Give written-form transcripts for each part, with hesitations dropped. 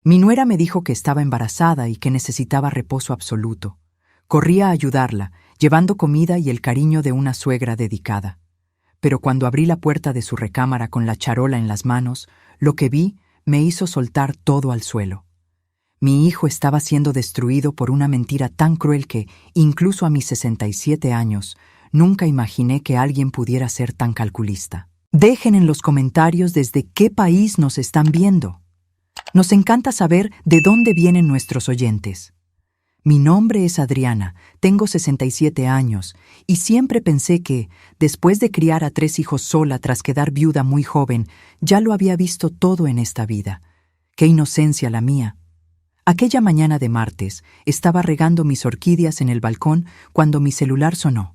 Mi nuera me dijo que estaba embarazada y que necesitaba reposo absoluto. Corrí a ayudarla, llevando comida y el cariño de una suegra dedicada. Pero cuando abrí la puerta de su recámara con la charola en las manos, lo que vi me hizo soltar todo al suelo. Mi hijo estaba siendo destruido por una mentira tan cruel que, incluso a mis 67 años, nunca imaginé que alguien pudiera ser tan calculista. Dejen en los comentarios desde qué país nos están viendo. Nos encanta saber de dónde vienen nuestros oyentes. Mi nombre es Adriana, tengo 67 años y siempre pensé que, después de criar a 3 hijos sola tras quedar viuda muy joven, ya lo había visto todo en esta vida. ¡Qué inocencia la mía! Aquella mañana de martes estaba regando mis orquídeas en el balcón cuando mi celular sonó.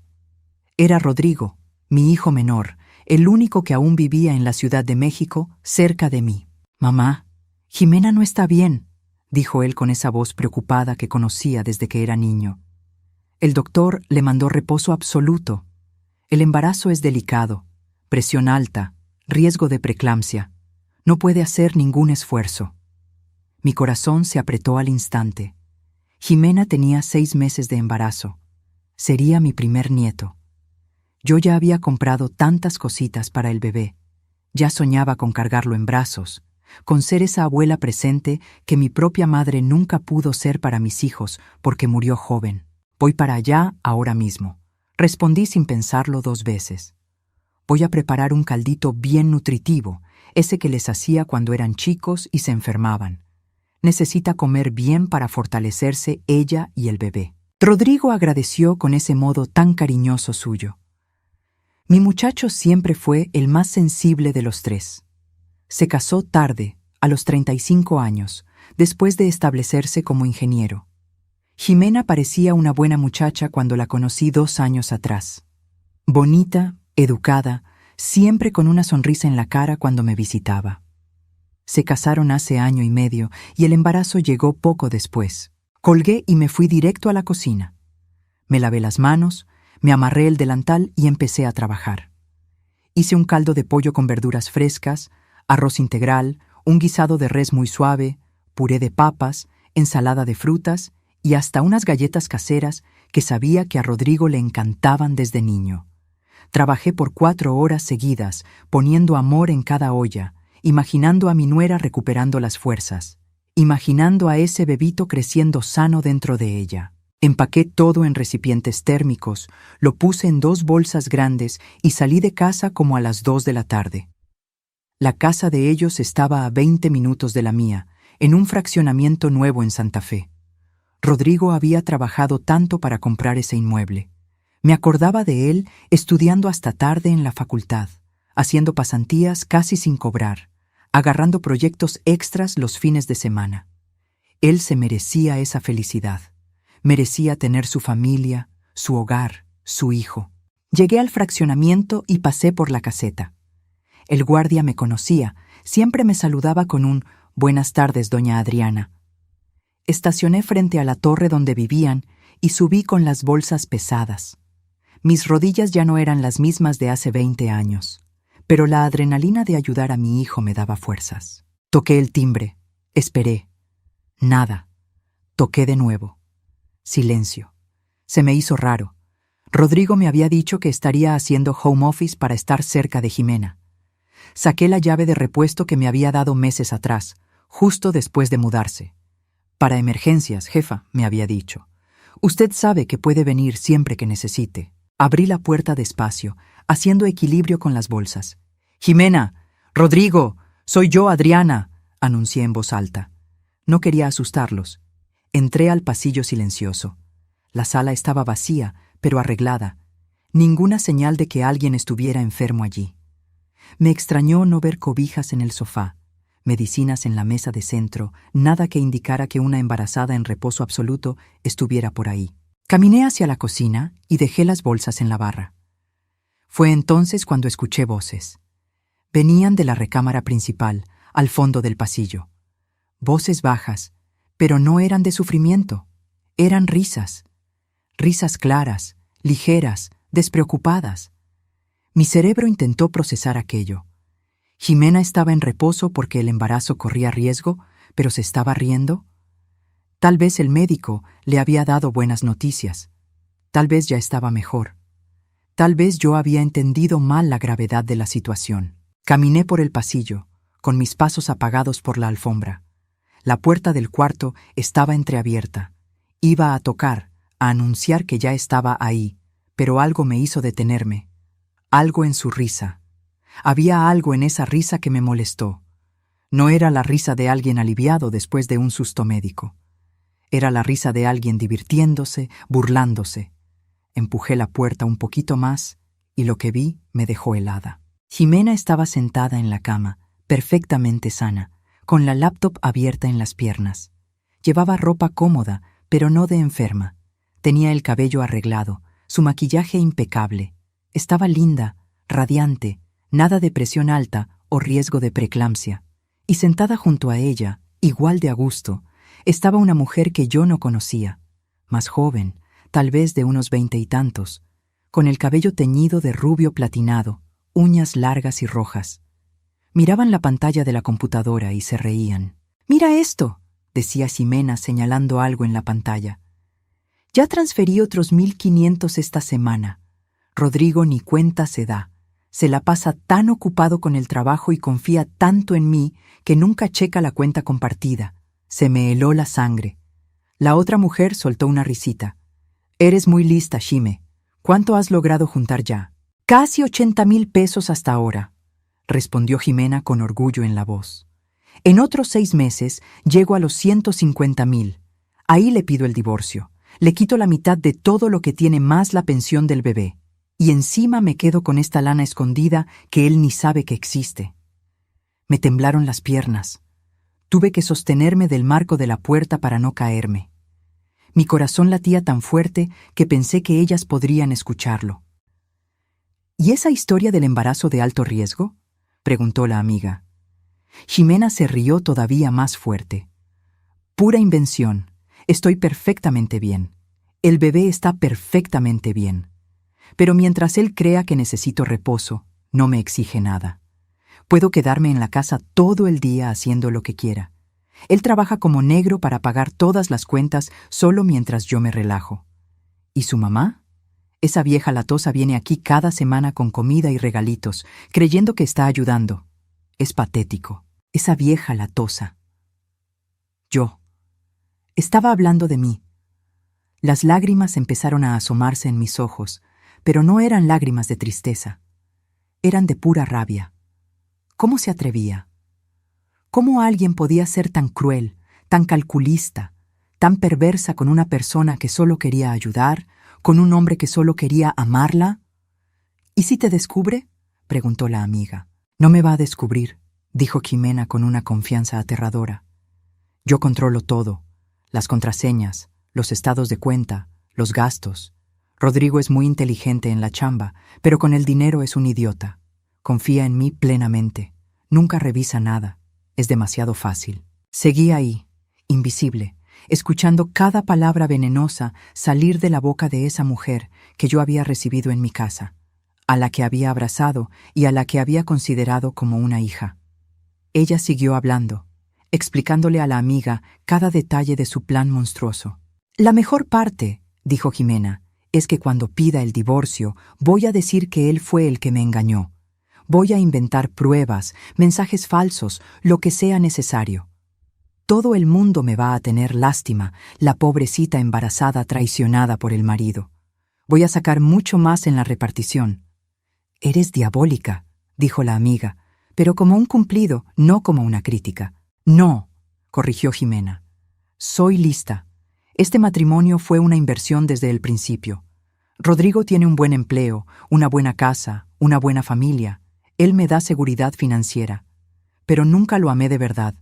Era Rodrigo, mi hijo menor, el único que aún vivía en la Ciudad de México, cerca de mí. «Mamá, Jimena no está bien», dijo él con esa voz preocupada que conocía desde que era niño. El doctor le mandó reposo absoluto. El embarazo es delicado, presión alta, riesgo de preeclampsia. No puede hacer ningún esfuerzo. Mi corazón se apretó al instante. Jimena tenía 6 meses de embarazo. Sería mi primer nieto. Yo ya había comprado tantas cositas para el bebé. Ya soñaba con cargarlo en brazos, con ser esa abuela presente que mi propia madre nunca pudo ser para mis hijos porque murió joven. «Voy para allá ahora mismo», respondí sin pensarlo 2 veces. «Voy a preparar un caldito bien nutritivo, ese que les hacía cuando eran chicos y se enfermaban. Necesita comer bien para fortalecerse ella y el bebé». Rodrigo agradeció con ese modo tan cariñoso suyo. Mi muchacho siempre fue el más sensible de los 3. Se casó tarde, a los 35 años, después de establecerse como ingeniero. Jimena parecía una buena muchacha cuando la conocí 2 años atrás. Bonita, educada, siempre con una sonrisa en la cara cuando me visitaba. Se casaron hace 1 año y medio y el embarazo llegó poco después. Colgué y me fui directo a la cocina. Me lavé las manos, me amarré el delantal y empecé a trabajar. Hice un caldo de pollo con verduras frescas, arroz integral, un guisado de res muy suave, puré de papas, ensalada de frutas y hasta unas galletas caseras que sabía que a Rodrigo le encantaban desde niño. Trabajé por 4 horas seguidas, poniendo amor en cada olla, imaginando a mi nuera recuperando las fuerzas, imaginando a ese bebito creciendo sano dentro de ella. Empaqué todo en recipientes térmicos, lo puse en 2 bolsas grandes y salí de casa como a las 2 de la tarde. La casa de ellos estaba a 20 minutos de la mía, en un fraccionamiento nuevo en Santa Fe. Rodrigo había trabajado tanto para comprar ese inmueble. Me acordaba de él estudiando hasta tarde en la facultad, haciendo pasantías casi sin cobrar, agarrando proyectos extras los fines de semana. Él se merecía esa felicidad. Merecía tener su familia, su hogar, su hijo. Llegué al fraccionamiento y pasé por la caseta. El guardia me conocía, siempre me saludaba con un «Buenas tardes, doña Adriana». Estacioné frente a la torre donde vivían y subí con las bolsas pesadas. Mis rodillas ya no eran las mismas de hace 20 años, pero la adrenalina de ayudar a mi hijo me daba fuerzas. Toqué el timbre, esperé. Nada. Toqué de nuevo. Silencio. Se me hizo raro. Rodrigo me había dicho que estaría haciendo home office para estar cerca de Jimena. Saqué la llave de repuesto que me había dado meses atrás, justo después de mudarse. «Para emergencias, jefa», me había dicho. «Usted sabe que puede venir siempre que necesite». Abrí la puerta despacio, haciendo equilibrio con las bolsas. «Jimena, Rodrigo, soy yo, Adriana», anuncié en voz alta. No quería asustarlos. Entré al pasillo silencioso. La sala estaba vacía, pero arreglada. Ninguna señal de que alguien estuviera enfermo allí. Me extrañó no ver cobijas en el sofá, medicinas en la mesa de centro, nada que indicara que una embarazada en reposo absoluto estuviera por ahí. Caminé hacia la cocina y dejé las bolsas en la barra. Fue entonces cuando escuché voces. Venían de la recámara principal, al fondo del pasillo. Voces bajas, pero no eran de sufrimiento. Eran risas. Risas claras, ligeras, despreocupadas. Mi cerebro intentó procesar aquello. Jimena estaba en reposo porque el embarazo corría riesgo, ¿Pero se estaba riendo? Tal vez el médico le había dado buenas noticias. Tal vez ya estaba mejor. Tal vez yo había entendido mal la gravedad de la situación. Caminé por el pasillo, con mis pasos apagados por la alfombra. La puerta del cuarto estaba entreabierta. Iba a tocar, a anunciar que ya estaba ahí, pero algo me hizo detenerme. Algo en su risa. Había algo en esa risa que me molestó. No era la risa de alguien aliviado después de un susto médico. Era la risa de alguien divirtiéndose, burlándose. Empujé la puerta un poquito más y lo que vi me dejó helada. Jimena estaba sentada en la cama, perfectamente sana, con la laptop abierta en las piernas. Llevaba ropa cómoda, pero no de enferma. Tenía el cabello arreglado, su maquillaje impecable. Estaba linda, radiante, nada de presión alta o riesgo de preeclampsia. Y sentada junto a ella, igual de a gusto, estaba una mujer que yo no conocía, más joven, tal vez de unos 20 y tantos, con el cabello teñido de rubio platinado, uñas largas y rojas. Miraban la pantalla de la computadora y se reían. «¡Mira esto!», decía Ximena señalando algo en la pantalla. «Ya transferí otros 1.500 esta semana. Rodrigo ni cuenta se da. Se la pasa tan ocupado con el trabajo y confía tanto en mí que nunca checa la cuenta compartida. Se me heló la sangre». La otra mujer soltó una risita. «Eres muy lista, Xime. ¿Cuánto has logrado juntar ya?» «Casi 80,000 pesos hasta ahora», respondió Ximena con orgullo en la voz. «En otros 6 meses llego a los 150,000. Ahí le pido el divorcio. Le quito la mitad de todo lo que tiene más la pensión del bebé. Y encima me quedo con esta lana escondida que él ni sabe que existe». Me temblaron las piernas. Tuve que sostenerme del marco de la puerta para no caerme. Mi corazón latía tan fuerte que pensé que ellas podrían escucharlo. «¿Y esa historia del embarazo de alto riesgo?», preguntó la amiga. Ximena se rió todavía más fuerte. «Pura invención. Estoy perfectamente bien. El bebé está perfectamente bien. Pero mientras él crea que necesito reposo, no me exige nada. Puedo quedarme en la casa todo el día haciendo lo que quiera. Él trabaja como negro para pagar todas las cuentas solo mientras yo me relajo. ¿Y su mamá? Esa vieja latosa viene aquí cada semana con comida y regalitos, creyendo que está ayudando. Es patético. Esa vieja latosa». Yo. Estaba hablando de mí. Las lágrimas empezaron a asomarse en mis ojos, pero no eran lágrimas de tristeza. Eran de pura rabia. ¿Cómo se atrevía? ¿Cómo alguien podía ser tan cruel, tan calculista, tan perversa con una persona que solo quería ayudar, con un hombre que solo quería amarla? «¿Y si te descubre?», preguntó la amiga. «No me va a descubrir», dijo Ximena con una confianza aterradora. «Yo controlo todo, las contraseñas, los estados de cuenta, los gastos. Rodrigo es muy inteligente en la chamba, pero con el dinero es un idiota. Confía en mí plenamente. Nunca revisa nada. Es demasiado fácil». Seguí ahí, invisible, escuchando cada palabra venenosa salir de la boca de esa mujer que yo había recibido en mi casa, a la que había abrazado y a la que había considerado como una hija. Ella siguió hablando, explicándole a la amiga cada detalle de su plan monstruoso. «La mejor parte», dijo Ximena, «es que cuando pida el divorcio voy a decir que él fue el que me engañó. Voy a inventar pruebas, mensajes falsos, lo que sea necesario. Todo el mundo me va a tener lástima, la pobrecita embarazada traicionada por el marido. Voy a sacar mucho más en la repartición». «Eres diabólica», dijo la amiga, pero como un cumplido, no como una crítica. «No», corrigió Ximena. «Soy lista. Este matrimonio fue una inversión desde el principio. Rodrigo tiene un buen empleo, una buena casa, una buena familia. Él me da seguridad financiera. Pero nunca lo amé de verdad.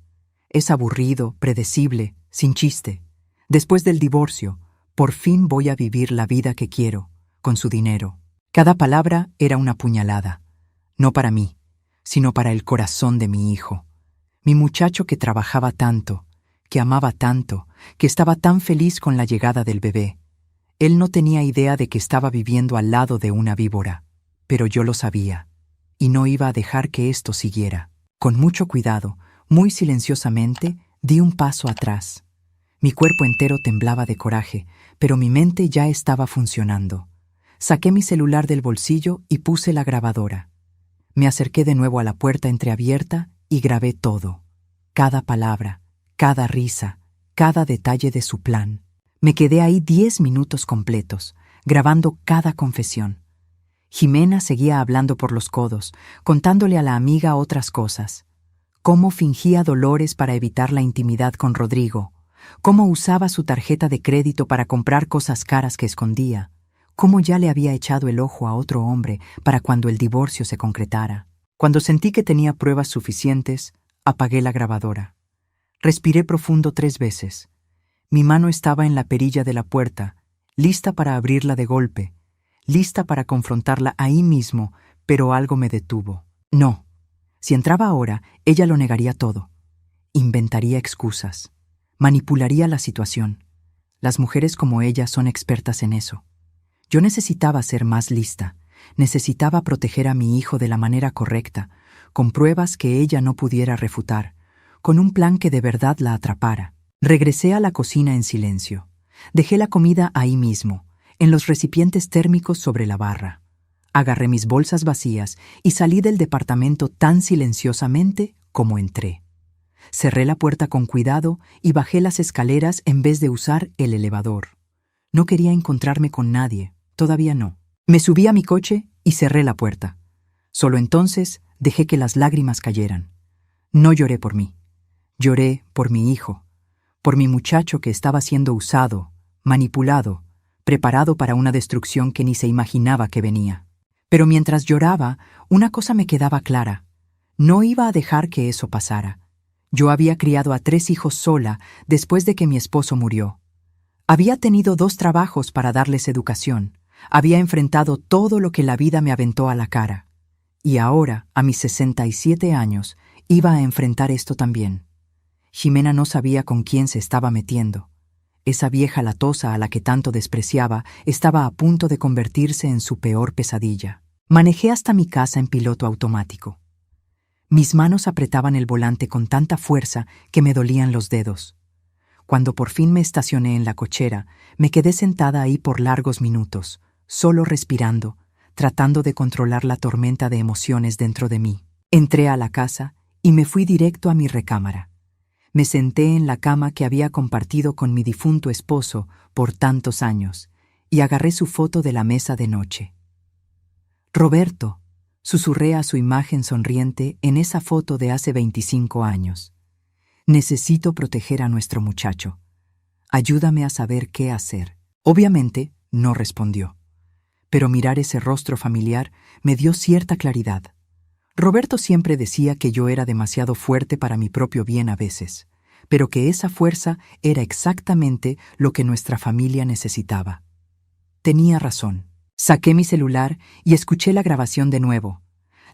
Es aburrido, predecible, sin chiste. Después del divorcio, por fin voy a vivir la vida que quiero, con su dinero». Cada palabra era una puñalada. No para mí, sino para el corazón de mi hijo. Mi muchacho que trabajaba tanto, que amaba tanto, que estaba tan feliz con la llegada del bebé. Él no tenía idea de que estaba viviendo al lado de una víbora, pero yo lo sabía, y no iba a dejar que esto siguiera. Con mucho cuidado, muy silenciosamente, Di un paso atrás. Mi cuerpo entero temblaba de coraje, pero mi mente ya estaba funcionando. Saqué mi celular del bolsillo y puse la grabadora. Me acerqué de nuevo a la puerta entreabierta y grabé todo. Cada palabra, cada risa, cada detalle de su plan. Me quedé ahí 10 minutos completos, grabando cada confesión. Jimena seguía hablando por los codos, contándole a la amiga otras cosas. Cómo fingía dolores para evitar la intimidad con Rodrigo. Cómo usaba su tarjeta de crédito para comprar cosas caras que escondía. Cómo ya le había echado el ojo a otro hombre para cuando el divorcio se concretara. Cuando sentí que tenía pruebas suficientes, apagué la grabadora. Respiré profundo 3 veces. Mi mano estaba en la perilla de la puerta, lista para abrirla de golpe, lista para confrontarla ahí mismo, pero algo me detuvo. No. Si entraba ahora, ella lo negaría todo. Inventaría excusas. Manipularía la situación. Las mujeres como ella son expertas en eso. Yo necesitaba ser más lista. Necesitaba proteger a mi hijo de la manera correcta, con pruebas que ella no pudiera refutar, con un plan que de verdad la atrapara. Regresé a la cocina en silencio. Dejé la comida ahí mismo, en los recipientes térmicos sobre la barra. Agarré mis bolsas vacías y salí del departamento tan silenciosamente como entré. Cerré la puerta con cuidado y bajé las escaleras en vez de usar el elevador. No quería encontrarme con nadie, todavía no. Me subí a mi coche y cerré la puerta. Solo entonces dejé que las lágrimas cayeran. No lloré por mí. Lloré por mi hijo, por mi muchacho que estaba siendo usado, manipulado, preparado para una destrucción que ni se imaginaba que venía. Pero mientras lloraba, una cosa me quedaba clara. No iba a dejar que eso pasara. Yo había criado a 3 hijos sola después de que mi esposo murió. Había tenido 2 trabajos para darles educación. Había enfrentado todo lo que la vida me aventó a la cara. Y ahora, a mis 67 años, iba a enfrentar esto también. Jimena no sabía con quién se estaba metiendo. Esa vieja latosa a la que tanto despreciaba estaba a punto de convertirse en su peor pesadilla. Manejé hasta mi casa en piloto automático. Mis manos apretaban el volante con tanta fuerza que me dolían los dedos. Cuando por fin me estacioné en la cochera, me quedé sentada ahí por largos minutos, solo respirando, tratando de controlar la tormenta de emociones dentro de mí. Entré a la casa y me fui directo a mi recámara. Me senté en la cama que había compartido con mi difunto esposo por tantos años y agarré su foto de la mesa de noche. Roberto, susurré a su imagen sonriente en esa foto de hace 25 años. Necesito proteger a nuestro muchacho. Ayúdame a saber qué hacer. Obviamente, no respondió. Pero mirar ese rostro familiar me dio cierta claridad. Roberto siempre decía que yo era demasiado fuerte para mi propio bien a veces, pero que esa fuerza era exactamente lo que nuestra familia necesitaba. Tenía razón. Saqué mi celular y escuché la grabación de nuevo.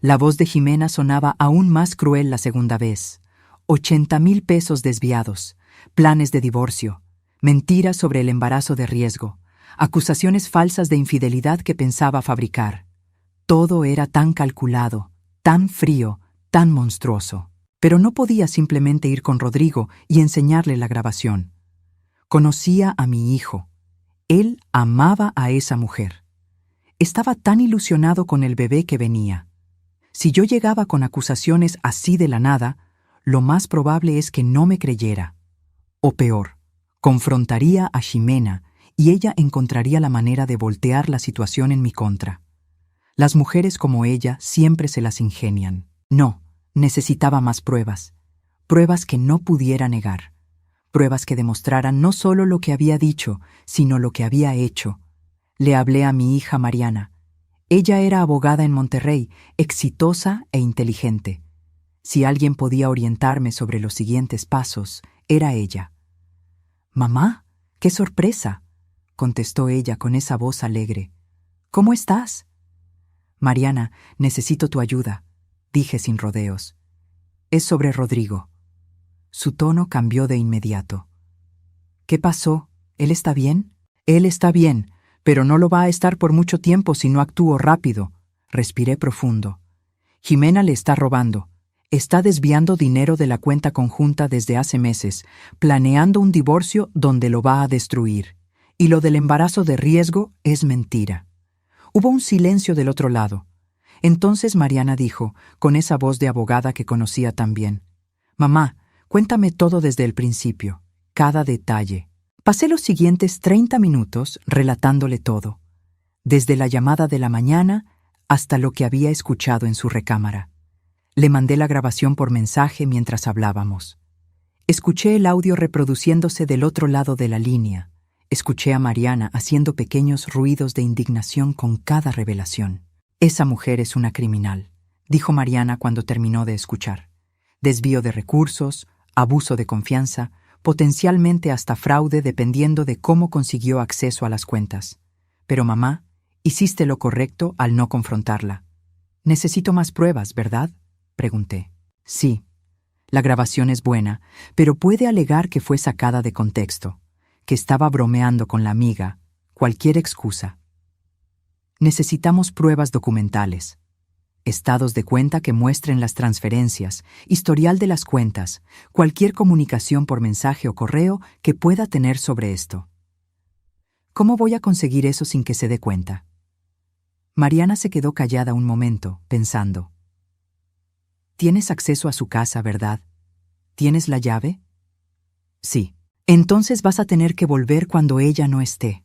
La voz de Jimena sonaba aún más cruel la segunda vez. 80,000 pesos desviados, planes de divorcio, mentiras sobre el embarazo de riesgo, acusaciones falsas de infidelidad que pensaba fabricar. Todo era tan calculado, tan frío, tan monstruoso. Pero no podía simplemente ir con Rodrigo y enseñarle la grabación. Conocía a mi hijo. Él amaba a esa mujer. Estaba tan ilusionado con el bebé que venía. Si yo llegaba con acusaciones así de la nada, lo más probable es que no me creyera. O peor, confrontaría a Ximena y ella encontraría la manera de voltear la situación en mi contra. Las mujeres como ella siempre se las ingenian. No, necesitaba más pruebas. Pruebas que no pudiera negar. Pruebas que demostraran no solo lo que había dicho, sino lo que había hecho. Le hablé a mi hija Mariana. Ella era abogada en Monterrey, exitosa e inteligente. Si alguien podía orientarme sobre los siguientes pasos, era ella. «Mamá, qué sorpresa», contestó ella con esa voz alegre. «¿Cómo estás?» «Mariana, necesito tu ayuda», dije sin rodeos. «Es sobre Rodrigo». Su tono cambió de inmediato. «¿Qué pasó? ¿Él está bien?» «Él está bien, pero no lo va a estar por mucho tiempo si no actúo rápido», respiré profundo. «Jimena le está robando. Está desviando dinero de la cuenta conjunta desde hace meses, planeando un divorcio donde lo va a destruir. Y lo del embarazo de riesgo es mentira. Hubo un silencio del otro lado. Entonces Mariana dijo, con esa voz de abogada que conocía tan bien: «Mamá, cuéntame todo desde el principio, cada detalle». Pasé los siguientes 30 minutos relatándole todo, desde la llamada de la mañana hasta lo que había escuchado en su recámara. Le mandé la grabación por mensaje mientras hablábamos. Escuché el audio reproduciéndose del otro lado de la línea. Escuché a Mariana haciendo pequeños ruidos de indignación con cada revelación. «Esa mujer es una criminal», dijo Mariana cuando terminó de escuchar. «Desvío de recursos, abuso de confianza, potencialmente hasta fraude dependiendo de cómo consiguió acceso a las cuentas. Pero mamá, hiciste lo correcto al no confrontarla». «Necesito más pruebas, ¿verdad?», pregunté. «Sí. La grabación es buena, pero puede alegar que fue sacada de contexto, que estaba bromeando con la amiga, cualquier excusa. Necesitamos pruebas documentales, estados de cuenta que muestren las transferencias, historial de las cuentas, cualquier comunicación por mensaje o correo que pueda tener sobre esto». «¿Cómo voy a conseguir eso sin que se dé cuenta?». Mariana se quedó callada un momento, pensando. «Tienes acceso a su casa, ¿verdad? ¿Tienes la llave?». «Sí». «Entonces vas a tener que volver cuando ella no esté.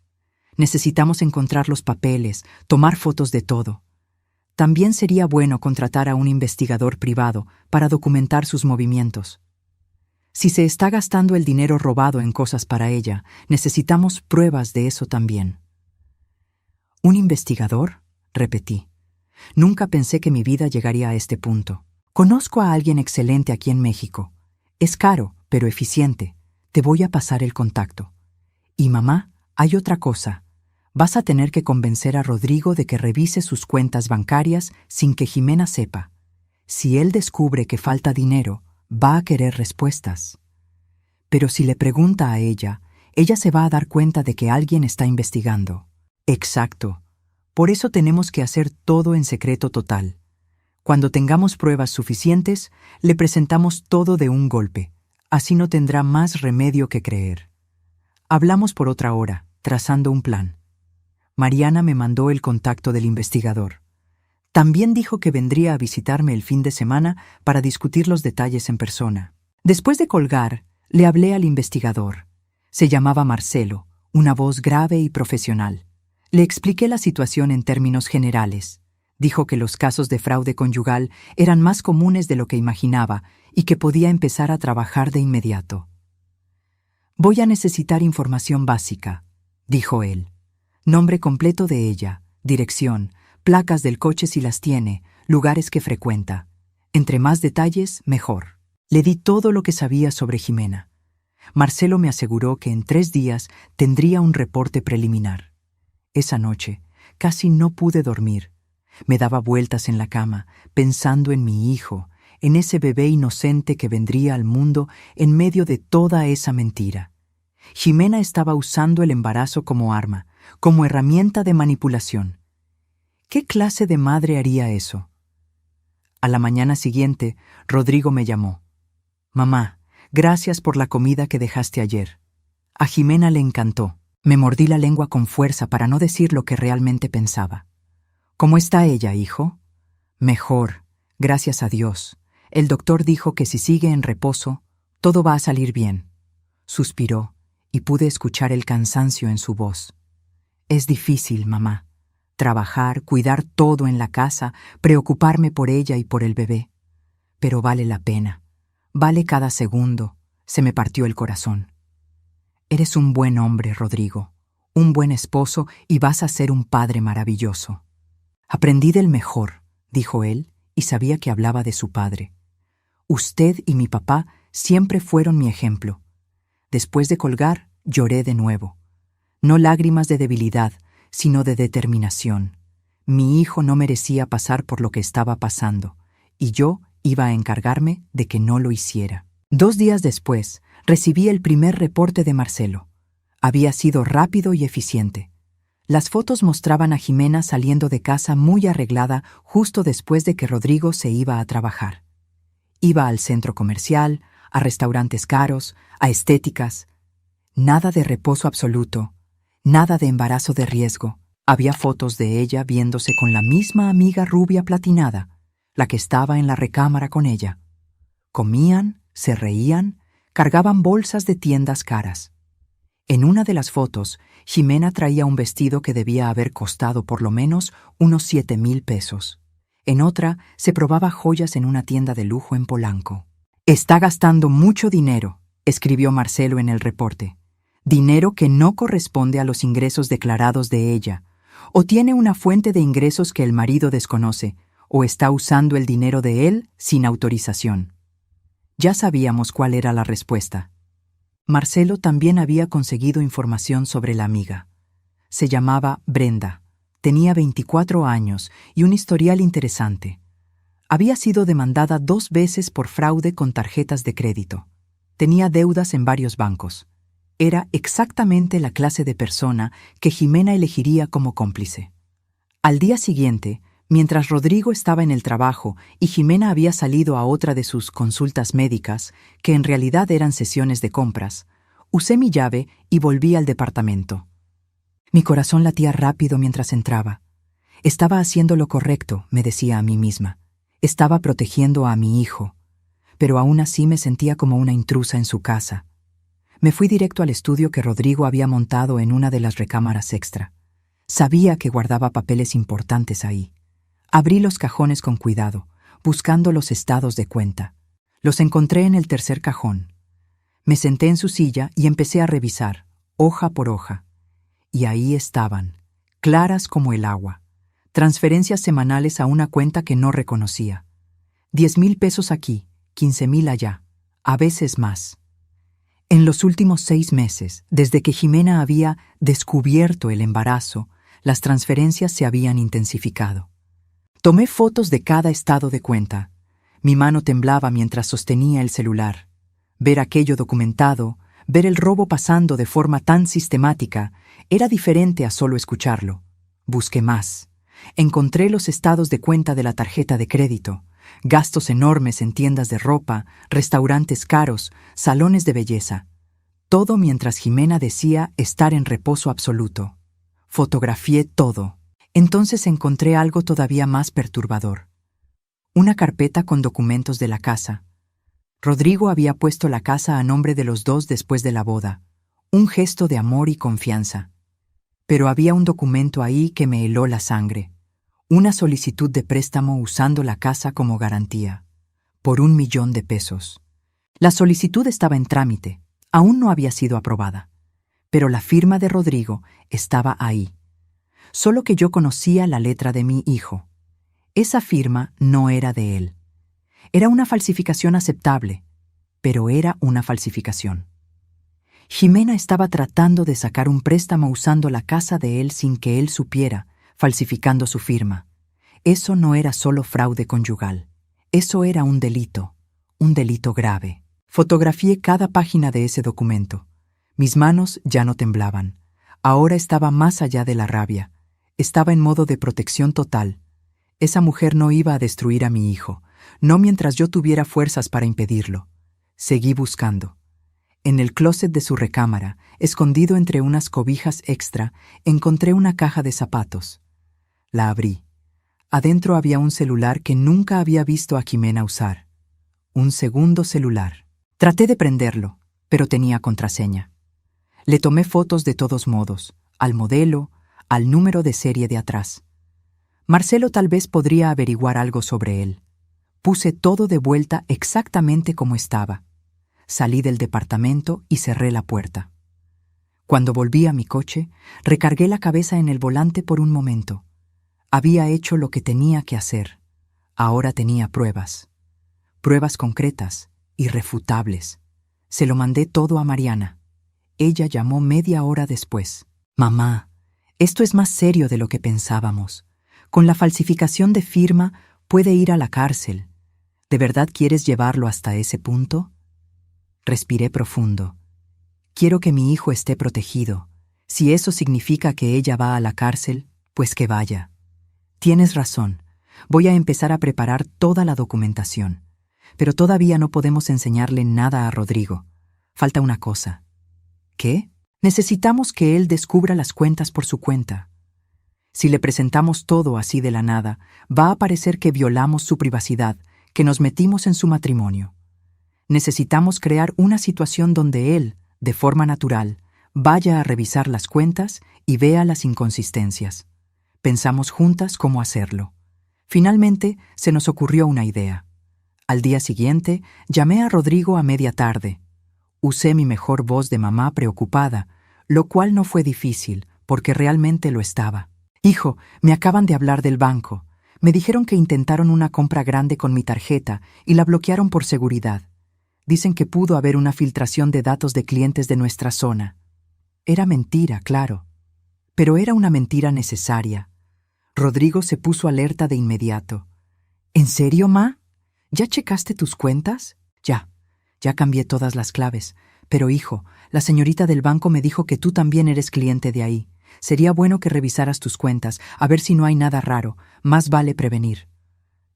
Necesitamos encontrar los papeles, tomar fotos de todo. También sería bueno contratar a un investigador privado para documentar sus movimientos. Si se está gastando el dinero robado en cosas para ella, necesitamos pruebas de eso también». «¿Un investigador?», repetí. Nunca pensé que mi vida llegaría a este punto. «Conozco a alguien excelente aquí en México. Es caro, pero eficiente. Te voy a pasar el contacto. Y mamá, hay otra cosa. Vas a tener que convencer a Rodrigo de que revise sus cuentas bancarias sin que Jimena sepa. Si él descubre que falta dinero, va a querer respuestas. Pero si le pregunta a ella se va a dar cuenta de que alguien está investigando». «Exacto. Por eso tenemos que hacer todo en secreto total. Cuando tengamos pruebas suficientes, le presentamos todo de un golpe. Así no tendrá más remedio que creer». Hablamos por otra hora, trazando un plan. Mariana me mandó el contacto del investigador. También dijo que vendría a visitarme el fin de semana para discutir los detalles en persona. Después de colgar, le hablé al investigador. Se llamaba Marcelo, una voz grave y profesional. Le expliqué la situación en términos generales. Dijo que los casos de fraude conyugal eran más comunes de lo que imaginaba y que podía empezar a trabajar de inmediato. «Voy a necesitar información básica», dijo él. «Nombre completo de ella, dirección, placas del coche si las tiene, lugares que frecuenta. Entre más detalles, mejor». Le di todo lo que sabía sobre Jimena. Marcelo me aseguró que en 3 días tendría un reporte preliminar. Esa noche casi no pude dormir. Me daba vueltas en la cama, pensando en mi hijo, en ese bebé inocente que vendría al mundo en medio de toda esa mentira. Jimena estaba usando el embarazo como arma, como herramienta de manipulación. ¿Qué clase de madre haría eso? A la mañana siguiente, Rodrigo me llamó. «Mamá, gracias por la comida que dejaste ayer. A Jimena le encantó». Me mordí la lengua con fuerza para no decir lo que realmente pensaba. «¿Cómo está ella, hijo?». «Mejor, gracias a Dios. El doctor dijo que si sigue en reposo, todo va a salir bien». Suspiró y pude escuchar el cansancio en su voz. «Es difícil, mamá. Trabajar, cuidar todo en la casa, preocuparme por ella y por el bebé. Pero vale la pena. Vale cada segundo. Se me partió el corazón». «Eres un buen hombre, Rodrigo, un buen esposo y vas a ser un padre maravilloso». «Aprendí del mejor», dijo él, y sabía que hablaba de su padre. «Usted y mi papá siempre fueron mi ejemplo». Después de colgar, lloré de nuevo. No lágrimas de debilidad, sino de determinación. Mi hijo no merecía pasar por lo que estaba pasando, y yo iba a encargarme de que no lo hiciera. 2 días después, recibí el primer reporte de Marcelo. Había sido rápido y eficiente. Las fotos mostraban a Jimena saliendo de casa muy arreglada justo después de que Rodrigo se iba a trabajar. Iba al centro comercial, a restaurantes caros, a estéticas. Nada de reposo absoluto, nada de embarazo de riesgo. Había fotos de ella viéndose con la misma amiga rubia platinada, la que estaba en la recámara con ella. Comían, se reían, cargaban bolsas de tiendas caras. En una de las fotos, Ximena traía un vestido que debía haber costado por lo menos unos 7,000 pesos. En otra, se probaba joyas en una tienda de lujo en Polanco. «Está gastando mucho dinero», escribió Marcelo en el reporte. «Dinero que no corresponde a los ingresos declarados de ella, o tiene una fuente de ingresos que el marido desconoce, o está usando el dinero de él sin autorización». Ya sabíamos cuál era la respuesta. Marcelo también había conseguido información sobre la amiga. Se llamaba Brenda, tenía 24 años y un historial interesante. Había sido demandada 2 veces por fraude con tarjetas de crédito. Tenía deudas en varios bancos. Era exactamente la clase de persona que Ximena elegiría como cómplice. Al día siguiente, mientras Rodrigo estaba en el trabajo y Ximena había salido a otra de sus consultas médicas, que en realidad eran sesiones de compras, usé mi llave y volví al departamento. Mi corazón latía rápido mientras entraba. Estaba haciendo lo correcto, me decía a mí misma. Estaba protegiendo a mi hijo, pero aún así me sentía como una intrusa en su casa. Me fui directo al estudio que Rodrigo había montado en una de las recámaras extra. Sabía que guardaba papeles importantes ahí. Abrí los cajones con cuidado, buscando los estados de cuenta. Los encontré en el tercer cajón. Me senté en su silla y empecé a revisar, hoja por hoja. Y ahí estaban, claras como el agua. Transferencias semanales a una cuenta que no reconocía. 10,000 pesos aquí, 15,000 allá, a veces más. En los últimos 6 meses, desde que Ximena había descubierto el embarazo, las transferencias se habían intensificado. Tomé fotos de cada estado de cuenta. Mi mano temblaba mientras sostenía el celular. Ver aquello documentado, ver el robo pasando de forma tan sistemática, era diferente a solo escucharlo. Busqué más. Encontré los estados de cuenta de la tarjeta de crédito, gastos enormes en tiendas de ropa, restaurantes caros, salones de belleza. Todo mientras Ximena decía estar en reposo absoluto. Fotografié todo. Entonces encontré algo todavía más perturbador. Una carpeta con documentos de la casa. Rodrigo había puesto la casa a nombre de los dos después de la boda, un gesto de amor y confianza. Pero había un documento ahí que me heló la sangre. Una solicitud de préstamo usando la casa como garantía, por 1,000,000 de pesos. La solicitud estaba en trámite, aún no había sido aprobada, pero la firma de Rodrigo estaba ahí. Solo que yo conocía la letra de mi hijo. Esa firma no era de él. Era una falsificación aceptable, pero era una falsificación. Ximena estaba tratando de sacar un préstamo usando la casa de él sin que él supiera, falsificando su firma. Eso no era solo fraude conyugal. Eso era un delito grave. Fotografié cada página de ese documento. Mis manos ya no temblaban. Ahora estaba más allá de la rabia. Estaba en modo de protección total. Esa mujer no iba a destruir a mi hijo, no mientras yo tuviera fuerzas para impedirlo. Seguí buscando. En el closet de su recámara, escondido entre unas cobijas extra, encontré una caja de zapatos. La abrí. Adentro había un celular que nunca había visto a Ximena usar. Un segundo celular. Traté de prenderlo, pero tenía contraseña. Le tomé fotos de todos modos, al modelo, al número de serie de atrás. Marcelo tal vez podría averiguar algo sobre él. Puse todo de vuelta exactamente como estaba. Salí del departamento y cerré la puerta. Cuando volví a mi coche, recargué la cabeza en el volante por un momento. Había hecho lo que tenía que hacer. Ahora tenía pruebas. Pruebas concretas, irrefutables. Se lo mandé todo a Mariana. Ella llamó media hora después. «Mamá, esto es más serio de lo que pensábamos. Con la falsificación de firma puede ir a la cárcel. ¿De verdad quieres llevarlo hasta ese punto?» Respiré profundo. Quiero que mi hijo esté protegido. Si eso significa que ella va a la cárcel, pues que vaya. Tienes razón. Voy a empezar a preparar toda la documentación. Pero todavía no podemos enseñarle nada a Rodrigo. Falta una cosa. ¿Qué? Necesitamos que él descubra las cuentas por su cuenta. Si le presentamos todo así de la nada, va a parecer que violamos su privacidad, que nos metimos en su matrimonio. Necesitamos crear una situación donde él, de forma natural, vaya a revisar las cuentas y vea las inconsistencias. Pensamos juntas cómo hacerlo. Finalmente, se nos ocurrió una idea. Al día siguiente, llamé a Rodrigo a media tarde. Usé mi mejor voz de mamá preocupada, lo cual no fue difícil, porque realmente lo estaba. Hijo, me acaban de hablar del banco. Me dijeron que intentaron una compra grande con mi tarjeta y la bloquearon por seguridad. Dicen que pudo haber una filtración de datos de clientes de nuestra zona. Era mentira, claro. Pero era una mentira necesaria. Rodrigo se puso alerta de inmediato. ¿En serio, ma? ¿Ya checaste tus cuentas? Ya cambié todas las claves. Pero, hijo, la señorita del banco me dijo que tú también eres cliente de ahí. Sería bueno que revisaras tus cuentas, a ver si no hay nada raro. Más vale prevenir.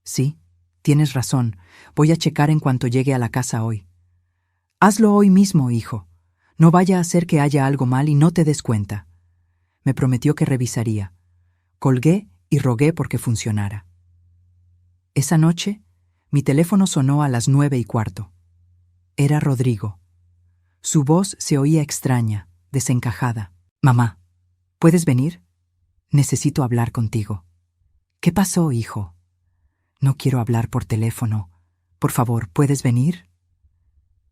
Sí, tienes razón. Voy a checar en cuanto llegue a la casa hoy. Hazlo hoy mismo, hijo. No vaya a ser que haya algo mal y no te des cuenta. Me prometió que revisaría. Colgué y rogué porque funcionara. Esa noche, mi teléfono sonó a las 9:15. Era Rodrigo. Su voz se oía extraña, desencajada. Mamá, ¿puedes venir? Necesito hablar contigo. ¿Qué pasó, hijo? No quiero hablar por teléfono. Por favor, ¿puedes venir?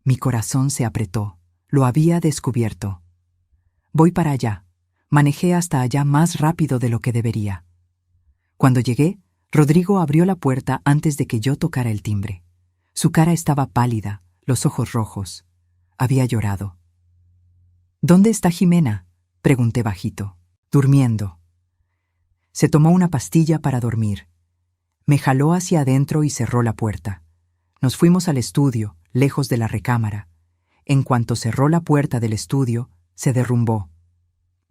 Mi corazón se apretó. Lo había descubierto. Voy para allá. Manejé hasta allá más rápido de lo que debería. Cuando llegué, Rodrigo abrió la puerta antes de que yo tocara el timbre. Su cara estaba pálida, los ojos rojos. Había llorado. ¿Dónde está Jimena?, pregunté bajito. Durmiendo. Se tomó una pastilla para dormir. Me jaló hacia adentro y cerró la puerta. Nos fuimos al estudio, lejos de la recámara. En cuanto cerró la puerta del estudio, se derrumbó.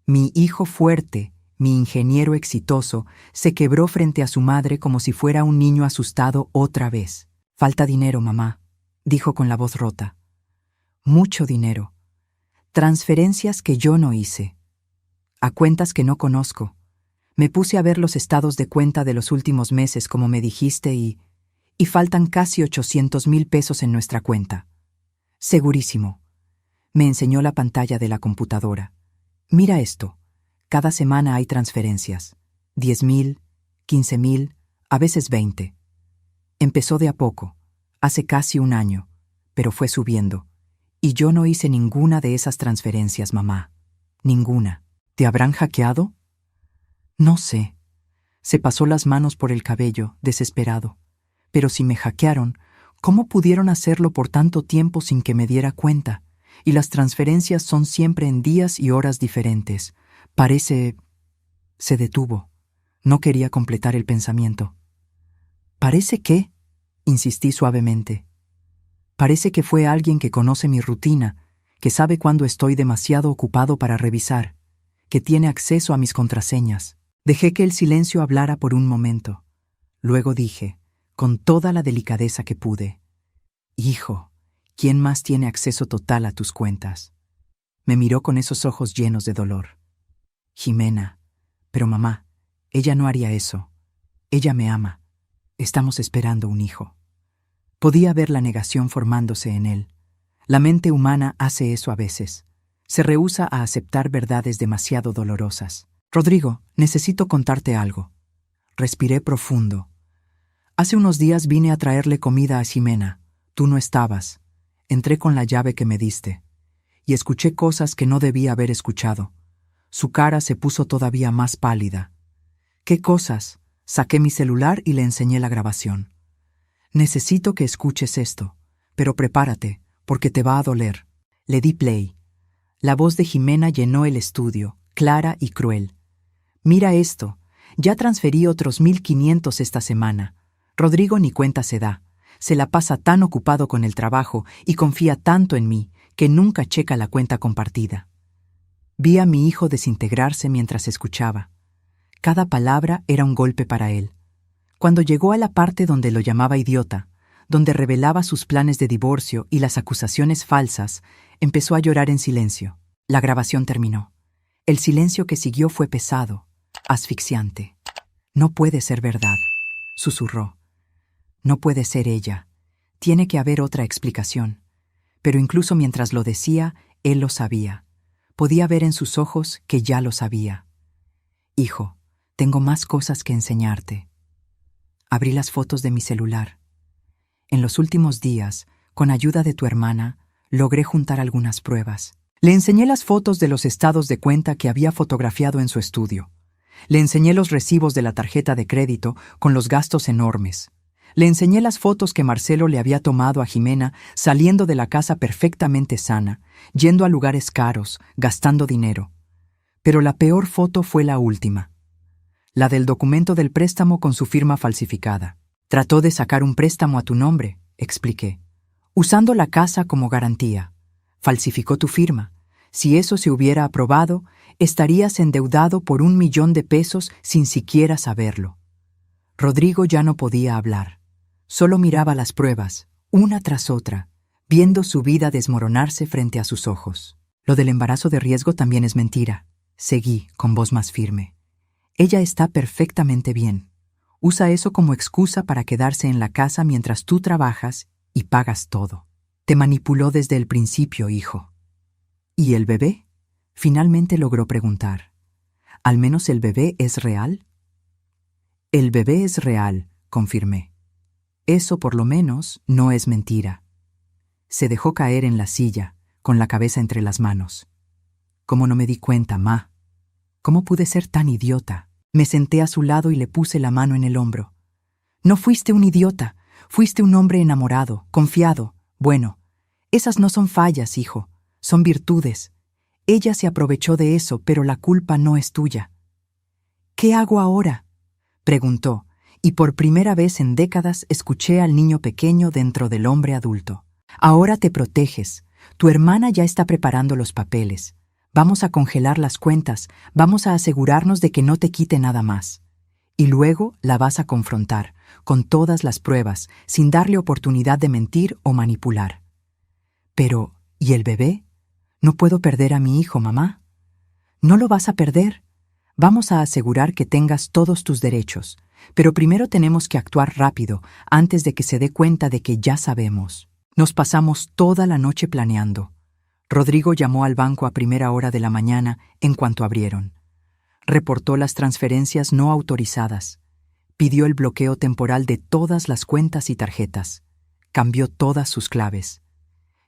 Mi hijo fuerte, mi ingeniero exitoso, se quebró frente a su madre como si fuera un niño asustado otra vez. Falta dinero, mamá, dijo con la voz rota. Mucho dinero. Transferencias que yo no hice. A cuentas que no conozco. Me puse a ver los estados de cuenta de los últimos meses, como me dijiste, y faltan casi 800,000 pesos en nuestra cuenta. Segurísimo. Me enseñó la pantalla de la computadora. Mira esto. Cada semana hay transferencias. 10,000, 15,000, a veces 20. Empezó de a poco, hace casi un año, pero fue subiendo. Y yo no hice ninguna de esas transferencias, mamá. Ninguna. ¿Te habrán hackeado? No sé. Se pasó las manos por el cabello, desesperado. Pero si me hackearon, ¿cómo pudieron hacerlo por tanto tiempo sin que me diera cuenta? Y las transferencias son siempre en días y horas diferentes. Parece... Se detuvo. No quería completar el pensamiento. ¿Parece qué?, insistí suavemente. Parece que fue alguien que conoce mi rutina, que sabe cuándo estoy demasiado ocupado para revisar, que tiene acceso a mis contraseñas. Dejé que el silencio hablara por un momento. Luego dije, con toda la delicadeza que pude: Hijo, ¿quién más tiene acceso total a tus cuentas? Me miró con esos ojos llenos de dolor. Jimena. Pero mamá, ella no haría eso. Ella me ama. Estamos esperando un hijo. Podía ver la negación formándose en él. La mente humana hace eso a veces. Se rehúsa a aceptar verdades demasiado dolorosas. Rodrigo, necesito contarte algo. Respiré profundo. Hace unos días vine a traerle comida a Jimena. Tú no estabas. Entré con la llave que me diste. Y escuché cosas que no debía haber escuchado. Su cara se puso todavía más pálida. ¿Qué cosas? Saqué mi celular y le enseñé la grabación. Necesito que escuches esto, pero prepárate, porque te va a doler. Le di play. La voz de Jimena llenó el estudio, clara y cruel. Mira esto, ya transferí otros 1,500 esta semana. Rodrigo ni cuenta se da. Se la pasa tan ocupado con el trabajo y confía tanto en mí que nunca checa la cuenta compartida. Vi a mi hijo desintegrarse mientras escuchaba. Cada palabra era un golpe para él. Cuando llegó a la parte donde lo llamaba idiota, donde revelaba sus planes de divorcio y las acusaciones falsas, empezó a llorar en silencio. La grabación terminó. El silencio que siguió fue pesado, asfixiante. «No puede ser verdad», susurró. «No puede ser ella. Tiene que haber otra explicación». Pero incluso mientras lo decía, él lo sabía. Podía ver en sus ojos que ya lo sabía. «Hijo, tengo más cosas que enseñarte». Abrí las fotos de mi celular. En los últimos días, con ayuda de tu hermana, logré juntar algunas pruebas. Le enseñé las fotos de los estados de cuenta que había fotografiado en su estudio. Le enseñé los recibos de la tarjeta de crédito con los gastos enormes. Le enseñé las fotos que Marcelo le había tomado a Jimena saliendo de la casa perfectamente sana, yendo a lugares caros, gastando dinero. Pero la peor foto fue la última. La del documento del préstamo con su firma falsificada. «Trató de sacar un préstamo a tu nombre», expliqué, «usando la casa como garantía. Falsificó tu firma. Si eso se hubiera aprobado, estarías endeudado por 1 millón de pesos sin siquiera saberlo». Rodrigo ya no podía hablar. Solo miraba las pruebas, una tras otra, viendo su vida desmoronarse frente a sus ojos. «Lo del embarazo de riesgo también es mentira», seguí con voz más firme. «Ella está perfectamente bien. Usa eso como excusa para quedarse en la casa mientras tú trabajas y pagas todo. Te manipuló desde el principio, hijo». «¿Y el bebé?», finalmente logró preguntar. «¿Al menos el bebé es real?». «El bebé es real», confirmé. «Eso por lo menos no es mentira». Se dejó caer en la silla, con la cabeza entre las manos. «¿Cómo no me di cuenta, ma? ¿Cómo pude ser tan idiota?». Me senté a su lado y le puse la mano en el hombro. «No fuiste un idiota, fuiste un hombre enamorado, confiado. Bueno, esas no son fallas, hijo, son virtudes. Ella se aprovechó de eso, pero la culpa no es tuya». «¿Qué hago ahora?», preguntó, y por primera vez en décadas escuché al niño pequeño dentro del hombre adulto. «Ahora te proteges. Tu hermana ya está preparando los papeles. Vamos a congelar las cuentas, vamos a asegurarnos de que no te quite nada más. Y luego la vas a confrontar, con todas las pruebas, sin darle oportunidad de mentir o manipular». «Pero, ¿y el bebé? No puedo perder a mi hijo, mamá». «No lo vas a perder. Vamos a asegurar que tengas todos tus derechos, pero primero tenemos que actuar rápido, antes de que se dé cuenta de que ya sabemos». Nos pasamos toda la noche planeando. Rodrigo llamó al banco a primera hora de la mañana en cuanto abrieron. Reportó las transferencias no autorizadas. Pidió el bloqueo temporal de todas las cuentas y tarjetas. Cambió todas sus claves.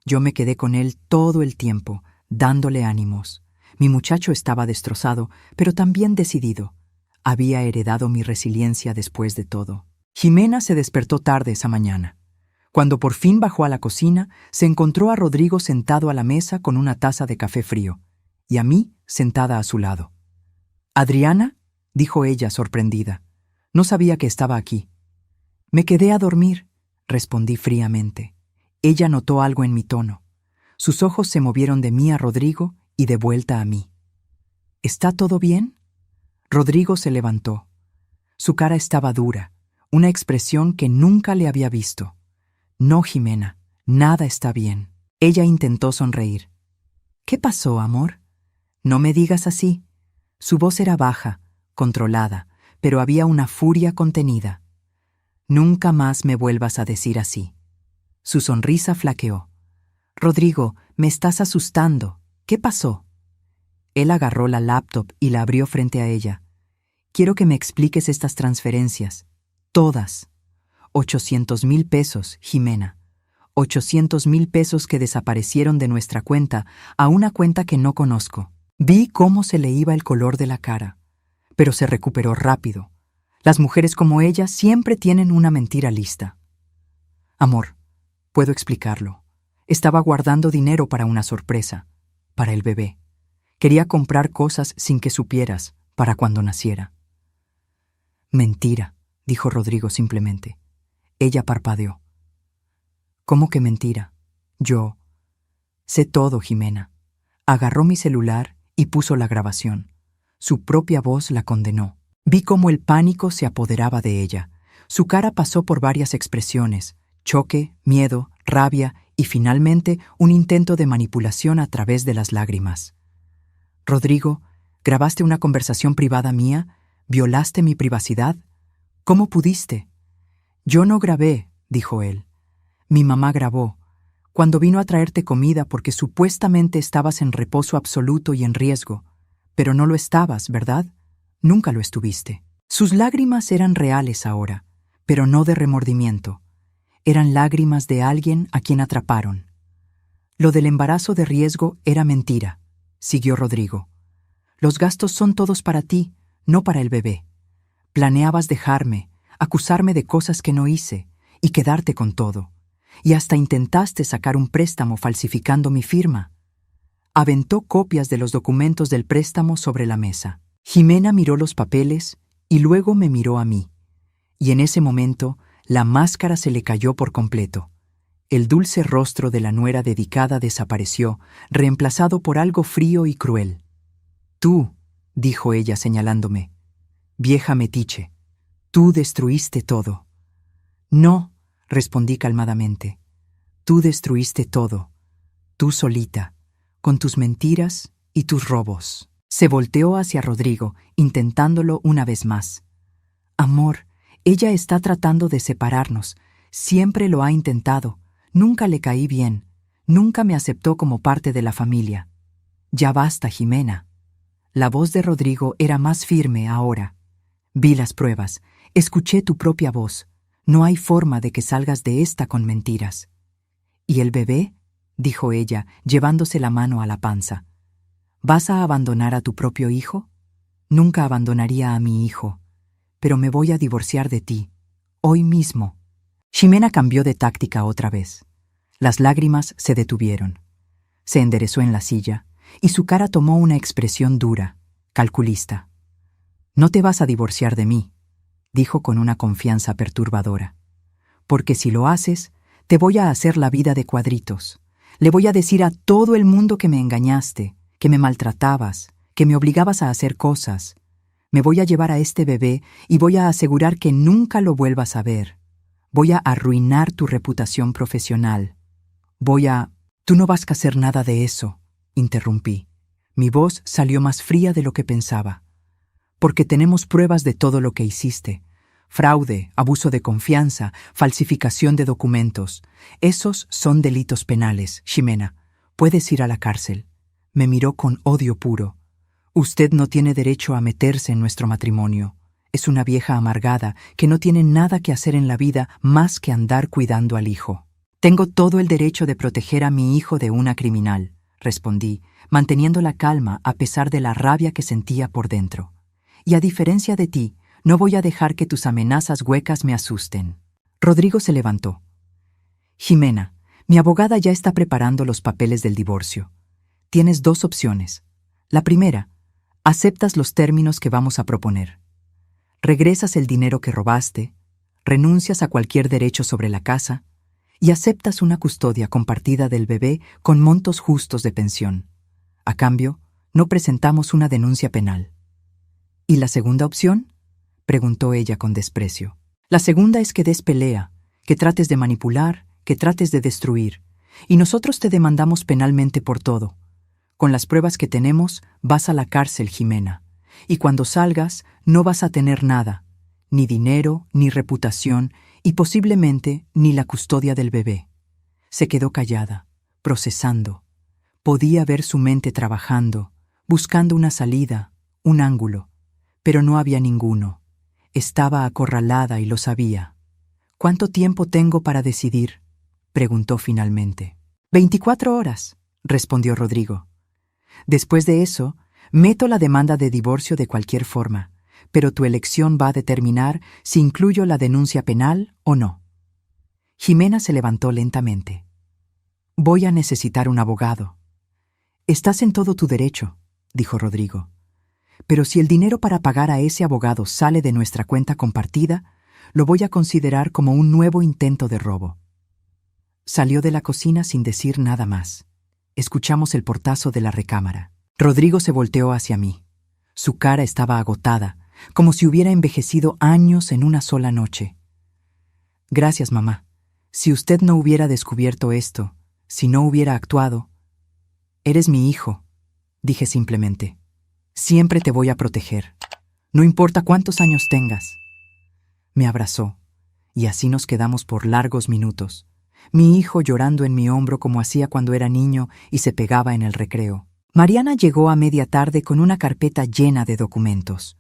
Yo me quedé con él todo el tiempo, dándole ánimos. Mi muchacho estaba destrozado, pero también decidido. Había heredado mi resiliencia después de todo. Jimena se despertó tarde esa mañana. Cuando por fin bajó a la cocina, se encontró a Rodrigo sentado a la mesa con una taza de café frío, y a mí sentada a su lado. «¿Adriana?», dijo ella sorprendida. «No sabía que estaba aquí». «Me quedé a dormir», respondí fríamente. Ella notó algo en mi tono. Sus ojos se movieron de mí a Rodrigo y de vuelta a mí. «¿Está todo bien?». Rodrigo se levantó. Su cara estaba dura, una expresión que nunca le había visto. «No, Jimena, nada está bien». Ella intentó sonreír. «¿Qué pasó, amor?». «No me digas así». Su voz era baja, controlada, pero había una furia contenida. «Nunca más me vuelvas a decir así». Su sonrisa flaqueó. «Rodrigo, me estás asustando. ¿Qué pasó?». Él agarró la laptop y la abrió frente a ella. «Quiero que me expliques estas transferencias. Todas. 800,000 pesos, Jimena. 800,000 pesos que desaparecieron de nuestra cuenta a una cuenta que no conozco». Vi cómo se le iba el color de la cara, pero se recuperó rápido. Las mujeres como ella siempre tienen una mentira lista. «Amor, puedo explicarlo. Estaba guardando dinero para una sorpresa, para el bebé. Quería comprar cosas sin que supieras, para cuando naciera». «Mentira», dijo Rodrigo simplemente. Ella parpadeó. «¿Cómo que mentira? Yo sé todo, Jimena». Agarró mi celular y puso la grabación. Su propia voz la condenó. Vi cómo el pánico se apoderaba de ella. Su cara pasó por varias expresiones: choque, miedo, rabia y finalmente un intento de manipulación a través de las lágrimas. Rodrigo, ¿grabaste una conversación privada mía? ¿Violaste mi privacidad? ¿Cómo pudiste? Yo no grabé, dijo él. Mi mamá grabó, cuando vino a traerte comida porque supuestamente estabas en reposo absoluto y en riesgo, pero no lo estabas, ¿verdad? Nunca lo estuviste. Sus lágrimas eran reales ahora, pero no de remordimiento. Eran lágrimas de alguien a quien atraparon. Lo del embarazo de riesgo era mentira, siguió Rodrigo. Los gastos son todos para ti, no para el bebé. Planeabas dejarme, acusarme de cosas que no hice y quedarte con todo. Y hasta intentaste sacar un préstamo falsificando mi firma. Aventó copias de los documentos del préstamo sobre la mesa. Jimena miró los papeles y luego me miró a mí. Y en ese momento, la máscara se le cayó por completo. El dulce rostro de la nuera dedicada desapareció, reemplazado por algo frío y cruel. Tú, dijo ella señalándome, vieja metiche, tú destruiste todo. No, respondí calmadamente. Tú destruiste todo, tú solita, con tus mentiras y tus robos. Se volteó hacia Rodrigo, intentándolo una vez más. Amor, ella está tratando de separarnos. Siempre lo ha intentado. Nunca le caí bien. Nunca me aceptó como parte de la familia. Ya basta, Jimena. La voz de Rodrigo era más firme ahora. Vi las pruebas. Escuché tu propia voz. No hay forma de que salgas de esta con mentiras. ¿Y el bebé? Dijo ella, llevándose la mano a la panza. ¿Vas a abandonar a tu propio hijo? Nunca abandonaría a mi hijo, pero me voy a divorciar de ti, hoy mismo. Ximena cambió de táctica otra vez. Las lágrimas se detuvieron. Se enderezó en la silla, y su cara tomó una expresión dura, calculista. No te vas a divorciar de mí, dijo con una confianza perturbadora. Porque si lo haces, te voy a hacer la vida de cuadritos. Le voy a decir a todo el mundo que me engañaste, que me maltratabas, que me obligabas a hacer cosas. Me voy a llevar a este bebé y voy a asegurar que nunca lo vuelvas a ver. Voy a arruinar tu reputación profesional. Tú no vas a hacer nada de eso, interrumpí. Mi voz salió más fría de lo que pensaba. Porque tenemos pruebas de todo lo que hiciste. Fraude, abuso de confianza, falsificación de documentos. Esos son delitos penales, Ximena. Puedes ir a la cárcel. Me miró con odio puro. Usted no tiene derecho a meterse en nuestro matrimonio. Es una vieja amargada que no tiene nada que hacer en la vida más que andar cuidando al hijo. Tengo todo el derecho de proteger a mi hijo de una criminal, respondí, manteniendo la calma a pesar de la rabia que sentía por dentro. Y a diferencia de ti, no voy a dejar que tus amenazas huecas me asusten. Rodrigo se levantó. Ximena, mi abogada ya está preparando los papeles del divorcio. Tienes dos opciones. La primera, aceptas los términos que vamos a proponer. Regresas el dinero que robaste, renuncias a cualquier derecho sobre la casa y aceptas una custodia compartida del bebé con montos justos de pensión. A cambio, no presentamos una denuncia penal. ¿Y la segunda opción?, preguntó ella con desprecio. La segunda es que des pelea, que trates de manipular, que trates de destruir, y nosotros te demandamos penalmente por todo. Con las pruebas que tenemos, vas a la cárcel, Ximena, y cuando salgas no vas a tener nada, ni dinero, ni reputación, y posiblemente ni la custodia del bebé. Se quedó callada, procesando. Podía ver su mente trabajando, buscando una salida, un ángulo, pero no había ninguno. Estaba acorralada y lo sabía. ¿Cuánto tiempo tengo para decidir?, preguntó finalmente. 24 horas, respondió Rodrigo. Después de eso, meto la demanda de divorcio de cualquier forma, pero tu elección va a determinar si incluyo la denuncia penal o no. Ximena se levantó lentamente. Voy a necesitar un abogado. Estás en todo tu derecho, dijo Rodrigo. Pero si el dinero para pagar a ese abogado sale de nuestra cuenta compartida, lo voy a considerar como un nuevo intento de robo. Salió de la cocina sin decir nada más. Escuchamos el portazo de la recámara. Rodrigo se volteó hacia mí. Su cara estaba agotada, como si hubiera envejecido años en una sola noche. Gracias, mamá. Si usted no hubiera descubierto esto, si no hubiera actuado... Eres mi hijo, dije simplemente. Siempre te voy a proteger. No importa cuántos años tengas. Me abrazó, y así nos quedamos por largos minutos. Mi hijo llorando en mi hombro como hacía cuando era niño y se pegaba en el recreo. Mariana llegó a media tarde con una carpeta llena de documentos.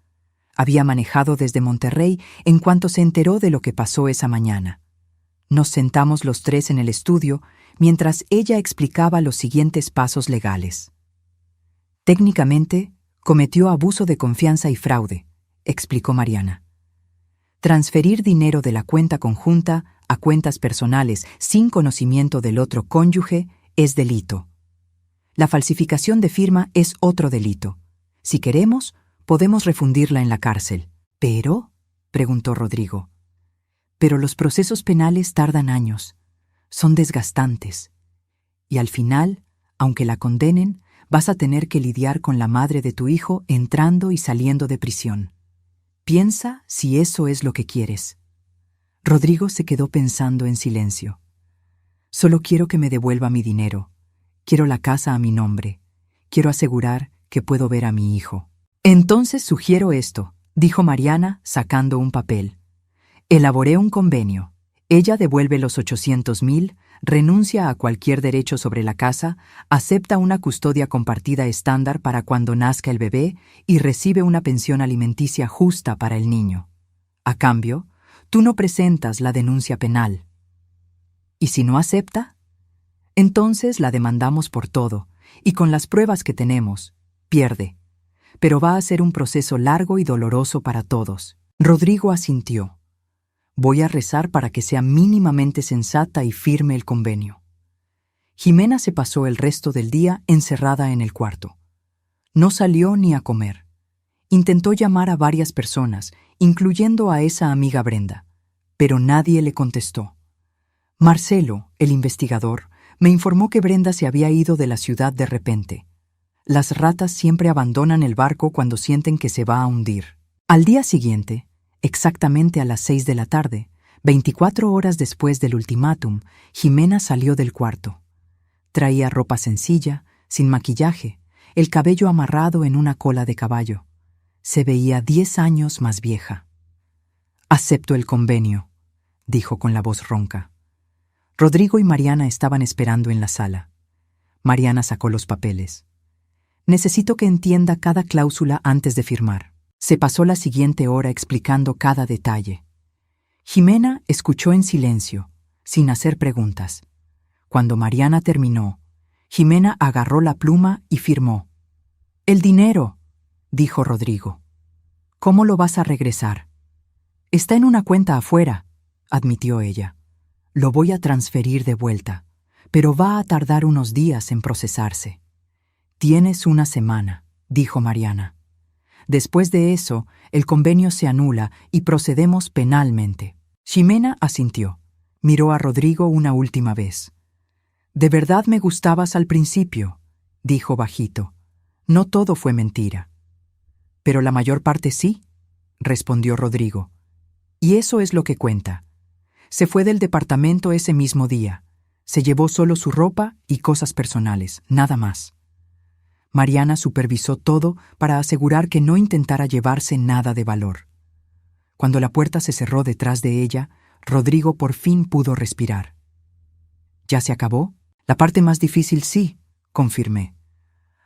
Había manejado desde Monterrey en cuanto se enteró de lo que pasó esa mañana. Nos sentamos los tres en el estudio mientras ella explicaba los siguientes pasos legales. Técnicamente, cometió abuso de confianza y fraude, explicó Mariana. Transferir dinero de la cuenta conjunta a cuentas personales sin conocimiento del otro cónyuge es delito. La falsificación de firma es otro delito. Si queremos, podemos refundirla en la cárcel. ¿Pero? Preguntó Rodrigo. Pero los procesos penales tardan años. Son desgastantes. Y al final, aunque la condenen, vas a tener que lidiar con la madre de tu hijo entrando y saliendo de prisión. Piensa si eso es lo que quieres. Rodrigo se quedó pensando en silencio. Solo quiero que me devuelva mi dinero. Quiero la casa a mi nombre. Quiero asegurar que puedo ver a mi hijo. Entonces sugiero esto, dijo Mariana, sacando un papel. Elaboré un convenio. Ella devuelve los 800,000, renuncia a cualquier derecho sobre la casa, acepta una custodia compartida estándar para cuando nazca el bebé y recibe una pensión alimenticia justa para el niño. A cambio, tú no presentas la denuncia penal. ¿Y si no acepta? Entonces la demandamos por todo, y con las pruebas que tenemos, pierde. Pero va a ser un proceso largo y doloroso para todos. Rodrigo asintió. Voy a rezar para que sea mínimamente sensata y firme el convenio. Jimena se pasó el resto del día encerrada en el cuarto. No salió ni a comer. Intentó llamar a varias personas, incluyendo a esa amiga Brenda, pero nadie le contestó. Marcelo, el investigador, me informó que Brenda se había ido de la ciudad de repente. Las ratas siempre abandonan el barco cuando sienten que se va a hundir. Al día siguiente, exactamente a las 6 de la tarde, 24 horas después del ultimátum, Jimena salió del cuarto. Traía ropa sencilla, sin maquillaje, el cabello amarrado en una cola de caballo. Se veía 10 años más vieja. «Acepto el convenio», dijo con la voz ronca. Rodrigo y Mariana estaban esperando en la sala. Mariana sacó los papeles. «Necesito que entienda cada cláusula antes de firmar». Se pasó la siguiente hora explicando cada detalle. Jimena escuchó en silencio, sin hacer preguntas. Cuando Mariana terminó, Jimena agarró la pluma y firmó. «El dinero», dijo Rodrigo. «¿Cómo lo vas a regresar?» «Está en una cuenta afuera», admitió ella. «Lo voy a transferir de vuelta, pero va a tardar unos días en procesarse». «Tienes una semana», dijo Mariana. Después de eso, el convenio se anula y procedemos penalmente. Jimena asintió. Miró a Rodrigo una última vez. «De verdad me gustabas al principio», dijo bajito. «No todo fue mentira». «Pero la mayor parte sí», respondió Rodrigo. «Y eso es lo que cuenta. Se fue del departamento ese mismo día. Se llevó solo su ropa y cosas personales, nada más». Mariana supervisó todo para asegurar que no intentara llevarse nada de valor. Cuando la puerta se cerró detrás de ella, Rodrigo por fin pudo respirar. «¿Ya se acabó?» «La parte más difícil sí», confirmé.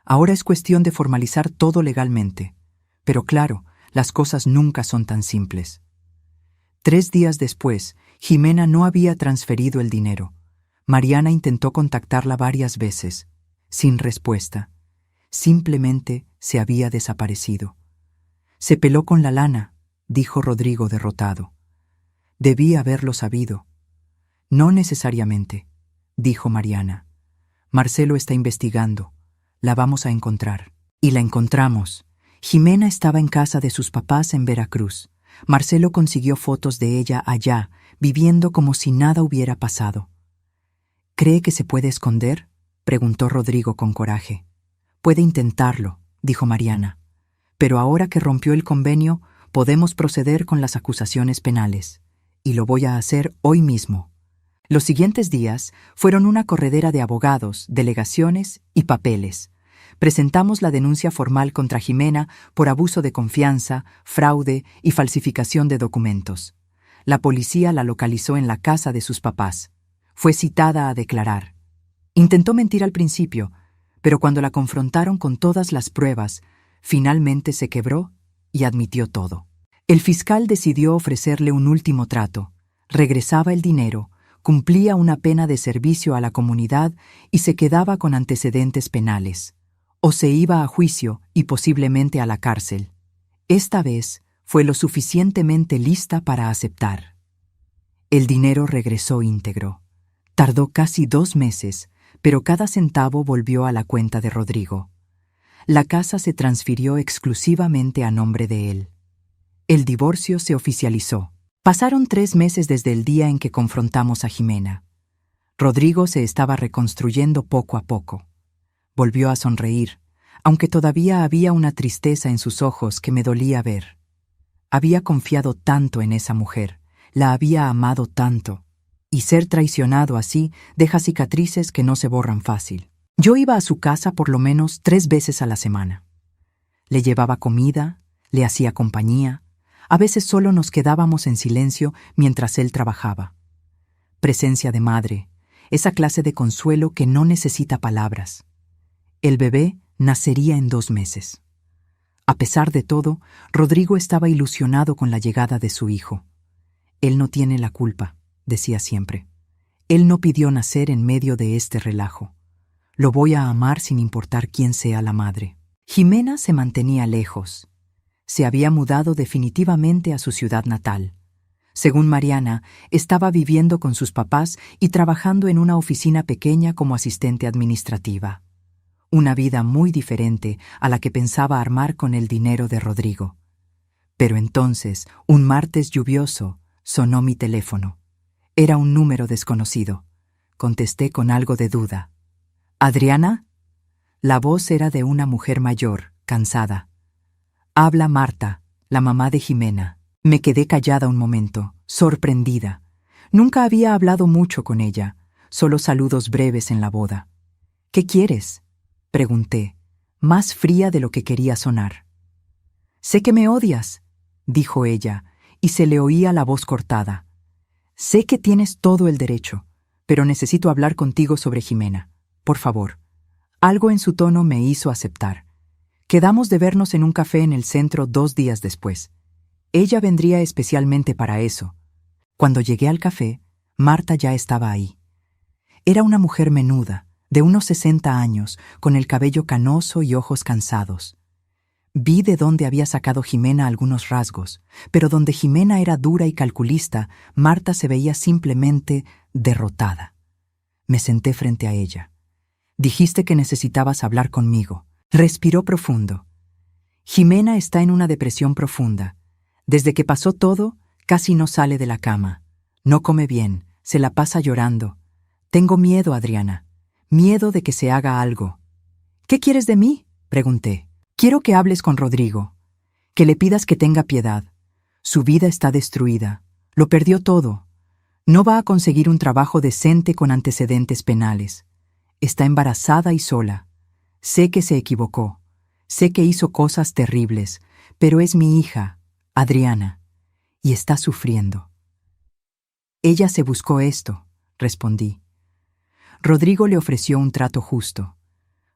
«Ahora es cuestión de formalizar todo legalmente. Pero claro, las cosas nunca son tan simples». 3 días después, Jimena no había transferido el dinero. Mariana intentó contactarla varias veces, sin respuesta. Simplemente se había desaparecido. «Se peló con la lana», dijo Rodrigo derrotado. «Debí haberlo sabido». «No necesariamente», dijo Mariana. «Marcelo está investigando. La vamos a encontrar». Y la encontramos. Jimena estaba en casa de sus papás en Veracruz. Marcelo consiguió fotos de ella allá, viviendo como si nada hubiera pasado. «¿Cree que se puede esconder?», preguntó Rodrigo con coraje. «Puede intentarlo», dijo Mariana. «Pero ahora que rompió el convenio, podemos proceder con las acusaciones penales. Y lo voy a hacer hoy mismo. Los siguientes días fueron una corredera de abogados, delegaciones y papeles. Presentamos la denuncia formal contra Jimena por abuso de confianza, fraude y falsificación de documentos. La policía la localizó en la casa de sus papás. Fue citada a declarar. Intentó mentir al principio, pero cuando la confrontaron con todas las pruebas, finalmente se quebró y admitió todo. El fiscal decidió ofrecerle un último trato. Regresaba el dinero, cumplía una pena de servicio a la comunidad y se quedaba con antecedentes penales. O se iba a juicio y posiblemente a la cárcel. Esta vez fue lo suficientemente lista para aceptar. El dinero regresó íntegro. Tardó casi 2 meses, pero cada centavo volvió a la cuenta de Rodrigo. La casa se transfirió exclusivamente a nombre de él. El divorcio se oficializó. Pasaron 3 meses desde el día en que confrontamos a Jimena. Rodrigo se estaba reconstruyendo poco a poco. Volvió a sonreír, aunque todavía había una tristeza en sus ojos que me dolía ver. Había confiado tanto en esa mujer, la había amado tanto, y ser traicionado así deja cicatrices que no se borran fácil. Yo iba a su casa por lo menos 3 veces a la semana. Le llevaba comida, le hacía compañía, a veces solo nos quedábamos en silencio mientras él trabajaba. Presencia de madre, esa clase de consuelo que no necesita palabras. El bebé nacería en 2 meses. A pesar de todo, Rodrigo estaba ilusionado con la llegada de su hijo. Él no tiene la culpa, decía siempre. Él no pidió nacer en medio de este relajo. Lo voy a amar sin importar quién sea la madre. Jimena se mantenía lejos. Se había mudado definitivamente a su ciudad natal. Según Mariana, estaba viviendo con sus papás y trabajando en una oficina pequeña como asistente administrativa. Una vida muy diferente a la que pensaba armar con el dinero de Rodrigo. Pero entonces, un martes lluvioso, sonó mi teléfono. Era un número desconocido. Contesté con algo de duda. ¿Adriana? La voz era de una mujer mayor, cansada. Habla Marta, la mamá de Jimena. Me quedé callada un momento, sorprendida. Nunca había hablado mucho con ella, solo saludos breves en la boda. ¿Qué quieres?, pregunté, más fría de lo que quería sonar. Sé que me odias, dijo ella, y se le oía la voz cortada. Sé que tienes todo el derecho, pero necesito hablar contigo sobre Jimena. Por favor. Algo en su tono me hizo aceptar. Quedamos de vernos en un café en el centro 2 días después. Ella vendría especialmente para eso. Cuando llegué al café, Marta ya estaba ahí. Era una mujer menuda, de unos 60 años, con el cabello canoso y ojos cansados. Vi de dónde había sacado Jimena algunos rasgos, pero donde Jimena era dura y calculista, Marta se veía simplemente derrotada. Me senté frente a ella. Dijiste que necesitabas hablar conmigo. Respiró profundo. Jimena está en una depresión profunda. Desde que pasó todo, casi no sale de la cama. No come bien, se la pasa llorando. Tengo miedo, Adriana. Miedo de que se haga algo. ¿Qué quieres de mí?, pregunté. Quiero que hables con Rodrigo. Que le pidas que tenga piedad. Su vida está destruida. Lo perdió todo. No va a conseguir un trabajo decente con antecedentes penales. Está embarazada y sola. Sé que se equivocó. Sé que hizo cosas terribles, pero es mi hija, Adriana, y está sufriendo. Ella se buscó esto, respondí. Rodrigo le ofreció un trato justo.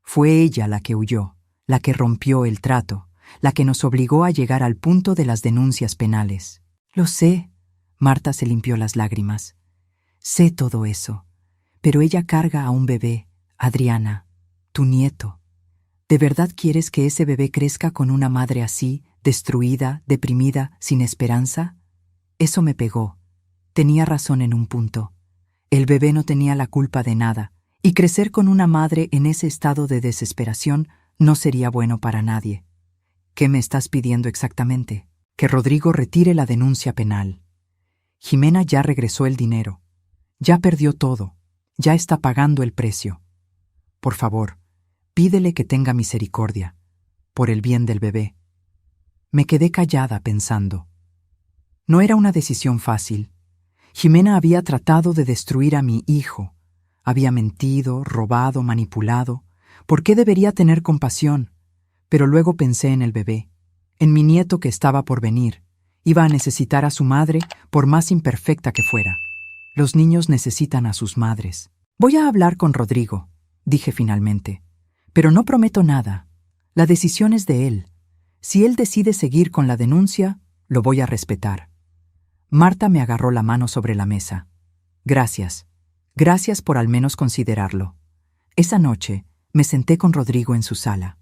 Fue ella la que huyó, la que rompió el trato, la que nos obligó a llegar al punto de las denuncias penales. Lo sé, Marta se limpió las lágrimas. Sé todo eso, pero ella carga a un bebé, Adriana, tu nieto. ¿De verdad quieres que ese bebé crezca con una madre así, destruida, deprimida, sin esperanza? Eso me pegó. Tenía razón en un punto. El bebé no tenía la culpa de nada, y crecer con una madre en ese estado de desesperación no sería bueno para nadie. ¿Qué me estás pidiendo exactamente? Que Rodrigo retire la denuncia penal. Jimena ya regresó el dinero. Ya perdió todo. Ya está pagando el precio. Por favor, pídele que tenga misericordia, por el bien del bebé. Me quedé callada pensando. No era una decisión fácil. Jimena había tratado de destruir a mi hijo. Había mentido, robado, manipulado. ¿Por qué debería tener compasión? Pero luego pensé en el bebé, en mi nieto que estaba por venir. Iba a necesitar a su madre, por más imperfecta que fuera. Los niños necesitan a sus madres. Voy a hablar con Rodrigo, dije finalmente. Pero no prometo nada. La decisión es de él. Si él decide seguir con la denuncia, lo voy a respetar. Marta me agarró la mano sobre la mesa. Gracias. Gracias por al menos considerarlo. Esa noche me senté con Rodrigo en su sala.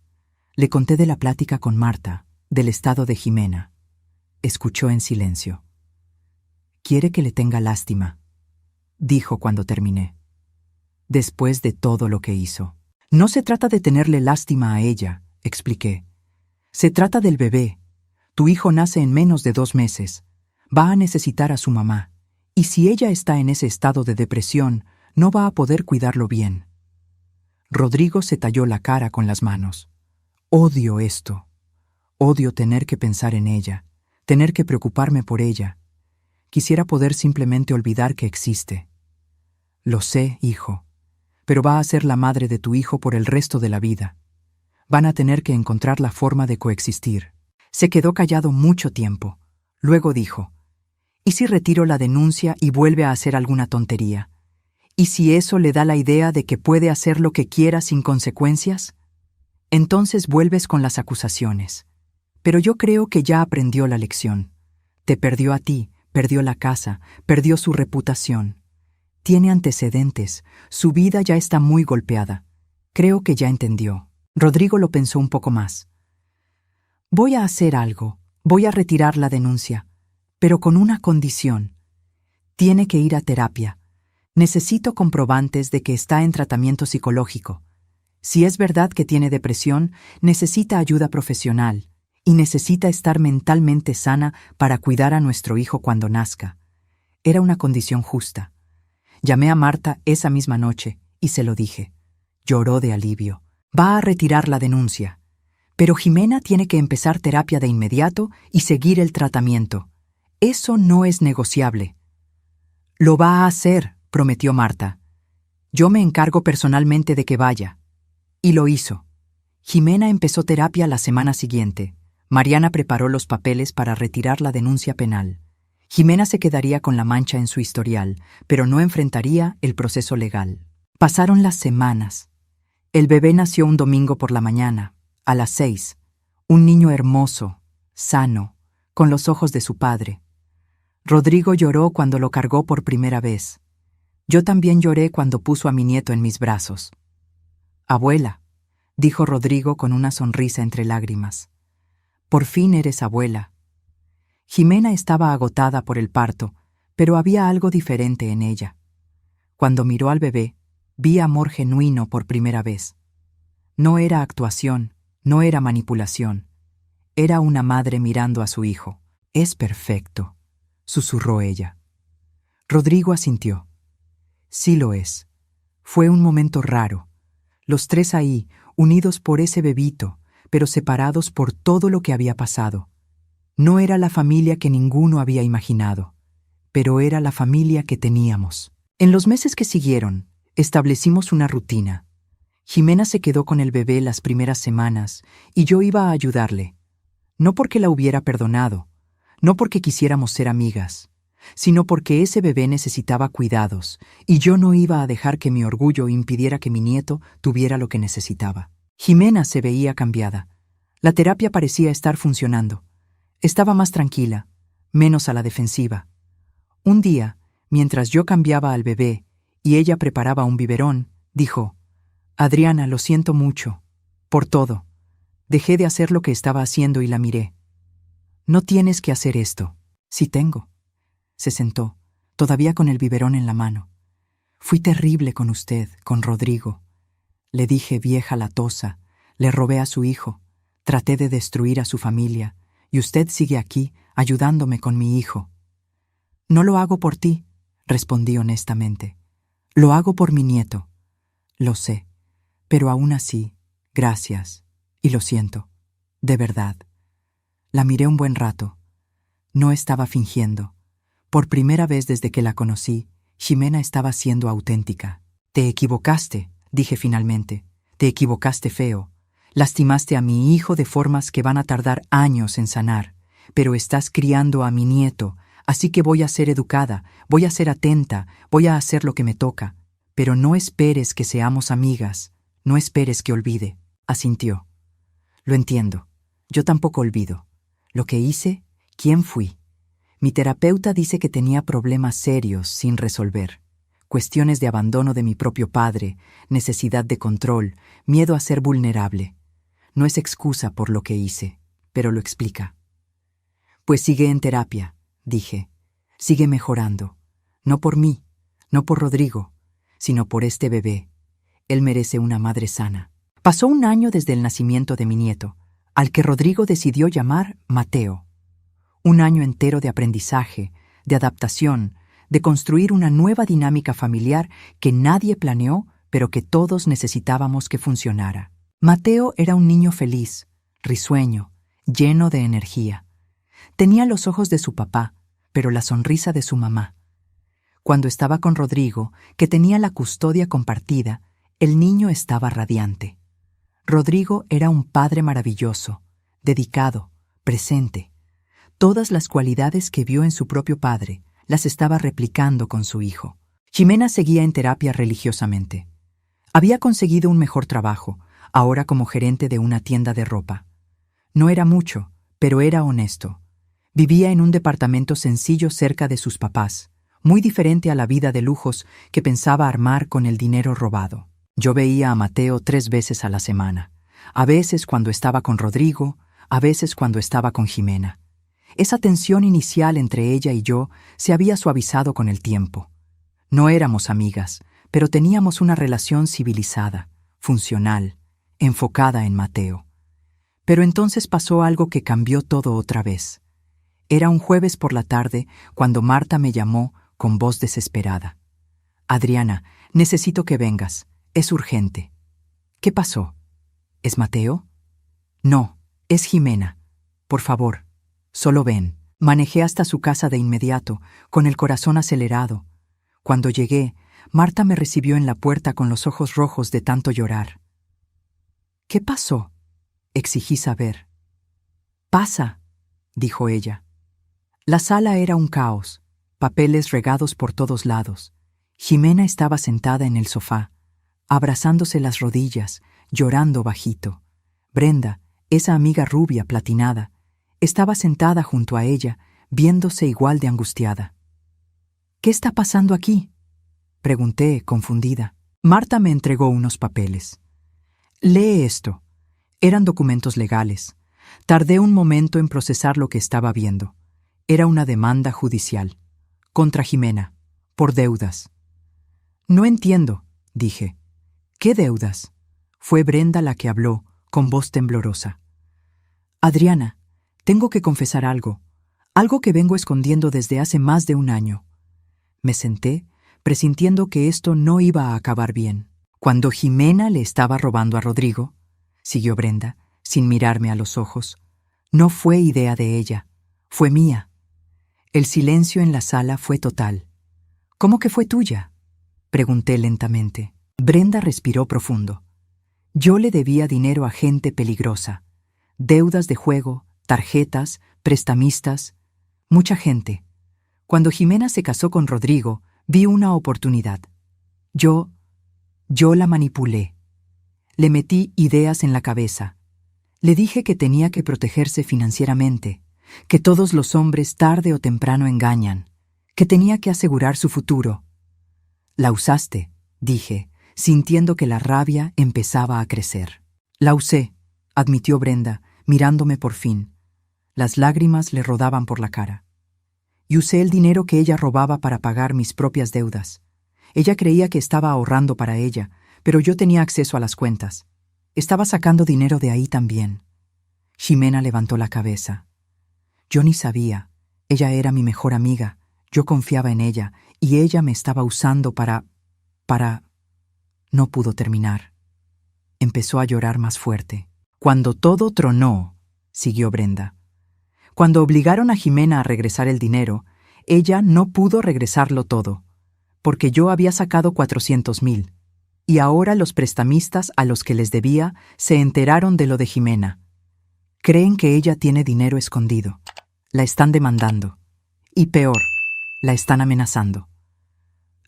Le conté de la plática con Marta, del estado de Jimena. Escuchó en silencio. «Quiere que le tenga lástima», dijo cuando terminé. «Después de todo lo que hizo. No se trata de tenerle lástima a ella», expliqué. «Se trata del bebé. Tu hijo nace en menos de 2 meses. Va a necesitar a su mamá. Y si ella está en ese estado de depresión, no va a poder cuidarlo bien». Rodrigo se talló la cara con las manos. «Odio esto. Odio tener que pensar en ella, tener que preocuparme por ella. Quisiera poder simplemente olvidar que existe». «Lo sé, hijo, pero va a ser la madre de tu hijo por el resto de la vida. Van a tener que encontrar la forma de coexistir». Se quedó callado mucho tiempo. Luego dijo, «¿Y si retiro la denuncia y vuelve a hacer alguna tontería? ¿Y si eso le da la idea de que puede hacer lo que quiera sin consecuencias? Entonces vuelves con las acusaciones. Pero yo creo que ya aprendió la lección. Te perdió a ti, perdió la casa, perdió su reputación. Tiene antecedentes, su vida ya está muy golpeada. Creo que ya entendió». Rodrigo lo pensó un poco más. «Voy a hacer algo, voy a retirar la denuncia, pero con una condición. Tiene que ir a terapia. Necesito comprobantes de que está en tratamiento psicológico. Si es verdad que tiene depresión, necesita ayuda profesional y necesita estar mentalmente sana para cuidar a nuestro hijo cuando nazca». Era una condición justa. Llamé a Marta esa misma noche y se lo dije. Lloró de alivio. Va a retirar la denuncia. Pero Jimena tiene que empezar terapia de inmediato y seguir el tratamiento. Eso no es negociable. «Lo va a hacer», prometió Marta. «Yo me encargo personalmente de que vaya». Y lo hizo. Jimena empezó terapia la semana siguiente. Mariana preparó los papeles para retirar la denuncia penal. Jimena se quedaría con la mancha en su historial, pero no enfrentaría el proceso legal. Pasaron las semanas. El bebé nació un domingo por la mañana, a las 6. Un niño hermoso, sano, con los ojos de su padre. Rodrigo lloró cuando lo cargó por primera vez. Yo también lloré cuando puso a mi nieto en mis brazos. «Abuela», dijo Rodrigo con una sonrisa entre lágrimas. «Por fin eres abuela». Jimena estaba agotada por el parto, pero había algo diferente en ella. Cuando miró al bebé, vi amor genuino por primera vez. No era actuación, no era manipulación. Era una madre mirando a su hijo. «Es perfecto», susurró ella. Rodrigo asintió. «Sí lo es. Fue un momento raro. Los 3 ahí, unidos por ese bebito, pero separados por todo lo que había pasado. No era la familia que ninguno había imaginado, pero era la familia que teníamos». En los meses que siguieron, establecimos una rutina. Jimena se quedó con el bebé las primeras semanas y yo iba a ayudarle. No porque la hubiera perdonado, no porque quisiéramos ser amigas, sino porque ese bebé necesitaba cuidados y yo no iba a dejar que mi orgullo impidiera que mi nieto tuviera lo que necesitaba. Jimena se veía cambiada. La terapia parecía estar funcionando. Estaba más tranquila, menos a la defensiva. Un día, mientras yo cambiaba al bebé y ella preparaba un biberón, dijo: «Adriana, lo siento mucho. Por todo. Dejé de hacer lo que estaba haciendo y la miré. No tienes que hacer esto». «Sí tengo». Se sentó, todavía con el biberón en la mano. «Fui terrible con usted, con Rodrigo. Le dije vieja latosa, le robé a su hijo, traté de destruir a su familia, y usted sigue aquí, ayudándome con mi hijo». «No lo hago por ti», respondí honestamente. «Lo hago por mi nieto». «Lo sé, pero aún así, gracias, y lo siento, de verdad». La miré un buen rato. No estaba fingiendo. Por primera vez desde que la conocí, Ximena estaba siendo auténtica. Te equivocaste, dije finalmente. Te equivocaste feo. Lastimaste a mi hijo de formas que van a tardar años en sanar, pero estás criando a mi nieto, así que voy a ser educada, voy a ser atenta, voy a hacer lo que me toca. Pero no esperes que seamos amigas, no esperes que olvide. Asintió. Lo entiendo. Yo tampoco olvido. Lo que hice, ¿quién fui? Mi terapeuta dice que tenía problemas serios sin resolver. Cuestiones de abandono de mi propio padre, necesidad de control, miedo a ser vulnerable. No es excusa por lo que hice, pero lo explica. Pues sigue en terapia, dije. Sigue mejorando. No por mí, no por Rodrigo, sino por este bebé. Él merece una madre sana. Pasó un año desde el nacimiento de mi nieto, al que Rodrigo decidió llamar Mateo. Un año entero de aprendizaje, de adaptación, de construir una nueva dinámica familiar que nadie planeó, pero que todos necesitábamos que funcionara. Mateo era un niño feliz, risueño, lleno de energía. Tenía los ojos de su papá, pero la sonrisa de su mamá. Cuando estaba con Rodrigo, que tenía la custodia compartida, el niño estaba radiante. Rodrigo era un padre maravilloso, dedicado, presente. Todas las cualidades que vio en su propio padre las estaba replicando con su hijo. Ximena seguía en terapia religiosamente. Había conseguido un mejor trabajo, ahora como gerente de una tienda de ropa. No era mucho, pero era honesto. Vivía en un departamento sencillo cerca de sus papás, muy diferente a la vida de lujos que pensaba armar con el dinero robado. Yo veía a Mateo 3 veces a la semana, a veces cuando estaba con Rodrigo, a veces cuando estaba con Ximena. Esa tensión inicial entre ella y yo se había suavizado con el tiempo. No éramos amigas, pero teníamos una relación civilizada, funcional, enfocada en Mateo. Pero entonces pasó algo que cambió todo otra vez. Era un jueves por la tarde cuando Marta me llamó con voz desesperada. «Adriana, necesito que vengas. Es urgente». «¿Qué pasó? ¿Es Mateo?» «No, es Ximena. Por favor, solo ven». Manejé hasta su casa de inmediato, con el corazón acelerado. Cuando llegué, Marta me recibió en la puerta con los ojos rojos de tanto llorar. «¿Qué pasó?», exigí saber. «Pasa», dijo ella. La sala era un caos, papeles regados por todos lados. Ximena estaba sentada en el sofá, abrazándose las rodillas, llorando bajito. Brenda, esa amiga rubia platinada, estaba sentada junto a ella, viéndose igual de angustiada. «¿Qué está pasando aquí?», pregunté, confundida. Marta me entregó unos papeles. «Lee esto». Eran documentos legales. Tardé un momento en procesar lo que estaba viendo. Era una demanda judicial. Contra Ximena, por deudas. «No entiendo», dije. «¿Qué deudas?». Fue Brenda la que habló, con voz temblorosa. «Adriana, tengo que confesar algo que vengo escondiendo desde hace más de un año». Me senté, presintiendo que esto no iba a acabar bien. «Cuando Ximena le estaba robando a Rodrigo», siguió Brenda, sin mirarme a los ojos, «no fue idea de ella, fue mía». El silencio en la sala fue total. «¿Cómo que fue tuya?», pregunté lentamente. Brenda respiró profundo. «Yo le debía dinero a gente peligrosa. Deudas de juego, tarjetas, prestamistas, mucha gente. Cuando Ximena se casó con Rodrigo, vi una oportunidad. Yo la manipulé. Le metí ideas en la cabeza. Le dije que tenía que protegerse financieramente, que todos los hombres tarde o temprano engañan, que tenía que asegurar su futuro. «La usaste», dije, sintiendo que la rabia empezaba a crecer. «La usé», admitió Brenda, mirándome por fin. Las lágrimas le rodaban por la cara. «Y usé el dinero que ella robaba para pagar mis propias deudas. Ella creía que estaba ahorrando para ella, pero yo tenía acceso a las cuentas. Estaba sacando dinero de ahí también». Ximena levantó la cabeza. «Yo ni sabía. Ella era mi mejor amiga. Yo confiaba en ella, y ella me estaba usando para... No pudo terminar. Empezó a llorar más fuerte. «Cuando todo tronó», siguió Brenda. «Cuando obligaron a Ximena a regresar el dinero, ella no pudo regresarlo todo, porque yo había sacado 400,000. Y ahora los prestamistas a los que les debía se enteraron de lo de Jimena. Creen que ella tiene dinero escondido. La están demandando. Y peor, la están amenazando.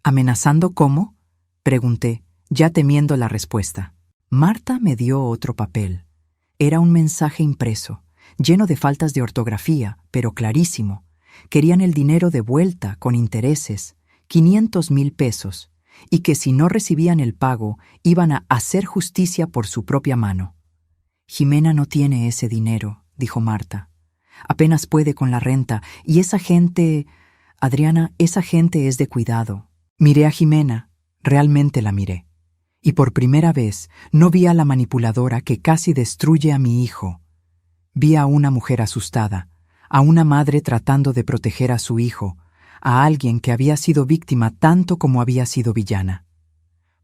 ¿Amenazando cómo?, pregunté, ya temiendo la respuesta. Marta me dio otro papel. Era un mensaje impreso, lleno de faltas de ortografía, pero clarísimo. Querían el dinero de vuelta, con intereses, 500,000 pesos, y que si no recibían el pago, iban a hacer justicia por su propia mano. Jimena no tiene ese dinero, dijo Marta. Apenas puede con la renta, y esa gente... Adriana, esa gente es de cuidado. Miré a Jimena, realmente la miré. Y por primera vez no vi a la manipuladora que casi destruye a mi hijo. Vi a una mujer asustada, a una madre tratando de proteger a su hijo, a alguien que había sido víctima tanto como había sido villana.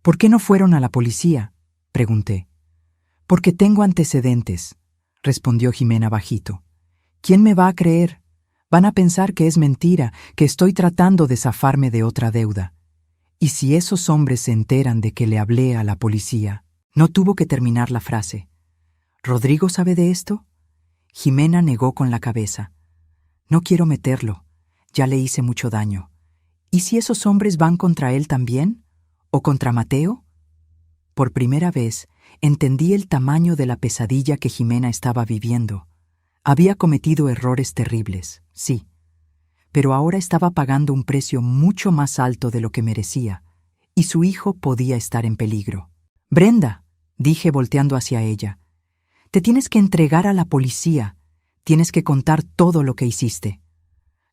¿Por qué no fueron a la policía?, pregunté. Porque tengo antecedentes, respondió Jimena bajito. ¿Quién me va a creer? Van a pensar que es mentira, que estoy tratando de zafarme de otra deuda. Y si esos hombres se enteran de que le hablé a la policía... No tuvo que terminar la frase. ¿Rodrigo sabe de esto? Jimena negó con la cabeza. No quiero meterlo. Ya le hice mucho daño. ¿Y si esos hombres van contra él también? ¿O contra Mateo? Por primera vez, entendí el tamaño de la pesadilla que Jimena estaba viviendo. Había cometido errores terribles, sí, pero ahora estaba pagando un precio mucho más alto de lo que merecía, y su hijo podía estar en peligro. «Brenda», dije volteando hacia ella, «te tienes que entregar a la policía, tienes que contar todo lo que hiciste».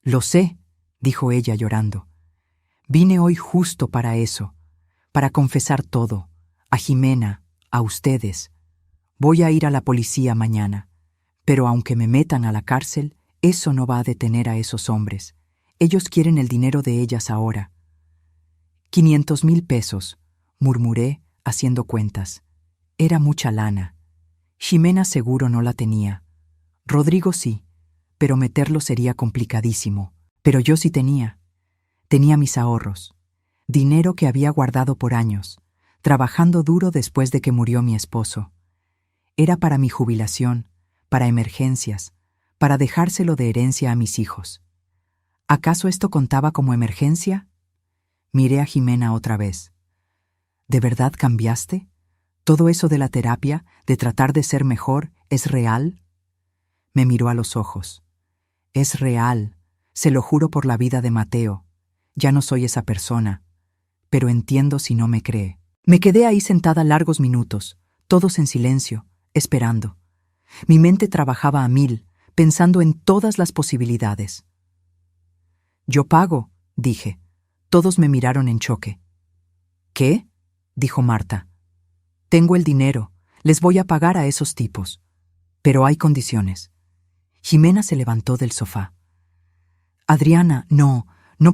«Lo sé», dijo ella llorando. «Vine hoy justo para eso, para confesar todo, a Jimena, a ustedes. Voy a ir a la policía mañana, pero aunque me metan a la cárcel, eso no va a detener a esos hombres. Ellos quieren el dinero de ellas ahora». 500,000 pesos, murmuré, haciendo cuentas. Era mucha lana. Jimena seguro no la tenía. Rodrigo sí, pero meterlo sería complicadísimo. Pero yo sí tenía. Tenía mis ahorros. Dinero que había guardado por años, trabajando duro después de que murió mi esposo. Era para mi jubilación, para emergencias, para dejárselo de herencia a mis hijos. ¿Acaso esto contaba como emergencia? Miré a Jimena otra vez. ¿De verdad cambiaste? ¿Todo eso de la terapia, de tratar de ser mejor, es real? Me miró a los ojos. Es real, se lo juro por la vida de Mateo. Ya no soy esa persona, pero entiendo si no me cree. Me quedé ahí sentada largos minutos, todos en silencio, esperando. Mi mente trabajaba a 1000, pensando en todas las posibilidades. «Yo pago», dije. Todos me miraron en choque. «¿Qué?», dijo Marta. «Tengo el dinero, les voy a pagar a esos tipos. Pero hay condiciones». Jimena se levantó del sofá. «Adriana, no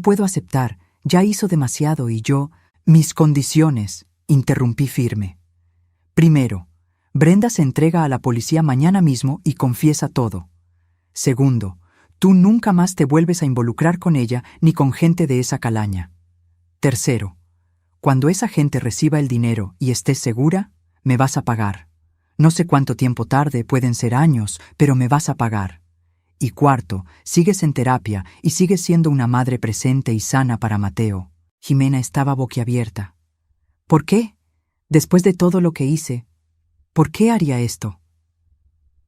puedo aceptar, ya hizo demasiado y yo...» «Mis condiciones», interrumpí firme. «Primero, Brenda se entrega a la policía mañana mismo y confiesa todo. Segundo, tú nunca más te vuelves a involucrar con ella ni con gente de esa calaña. Tercero, cuando esa gente reciba el dinero y estés segura, me vas a pagar. No sé cuánto tiempo tarde, pueden ser años, pero me vas a pagar. Y cuarto, sigues en terapia y sigues siendo una madre presente y sana para Mateo». Jimena estaba boquiabierta. «¿Por qué? Después de todo lo que hice, ¿por qué haría esto?»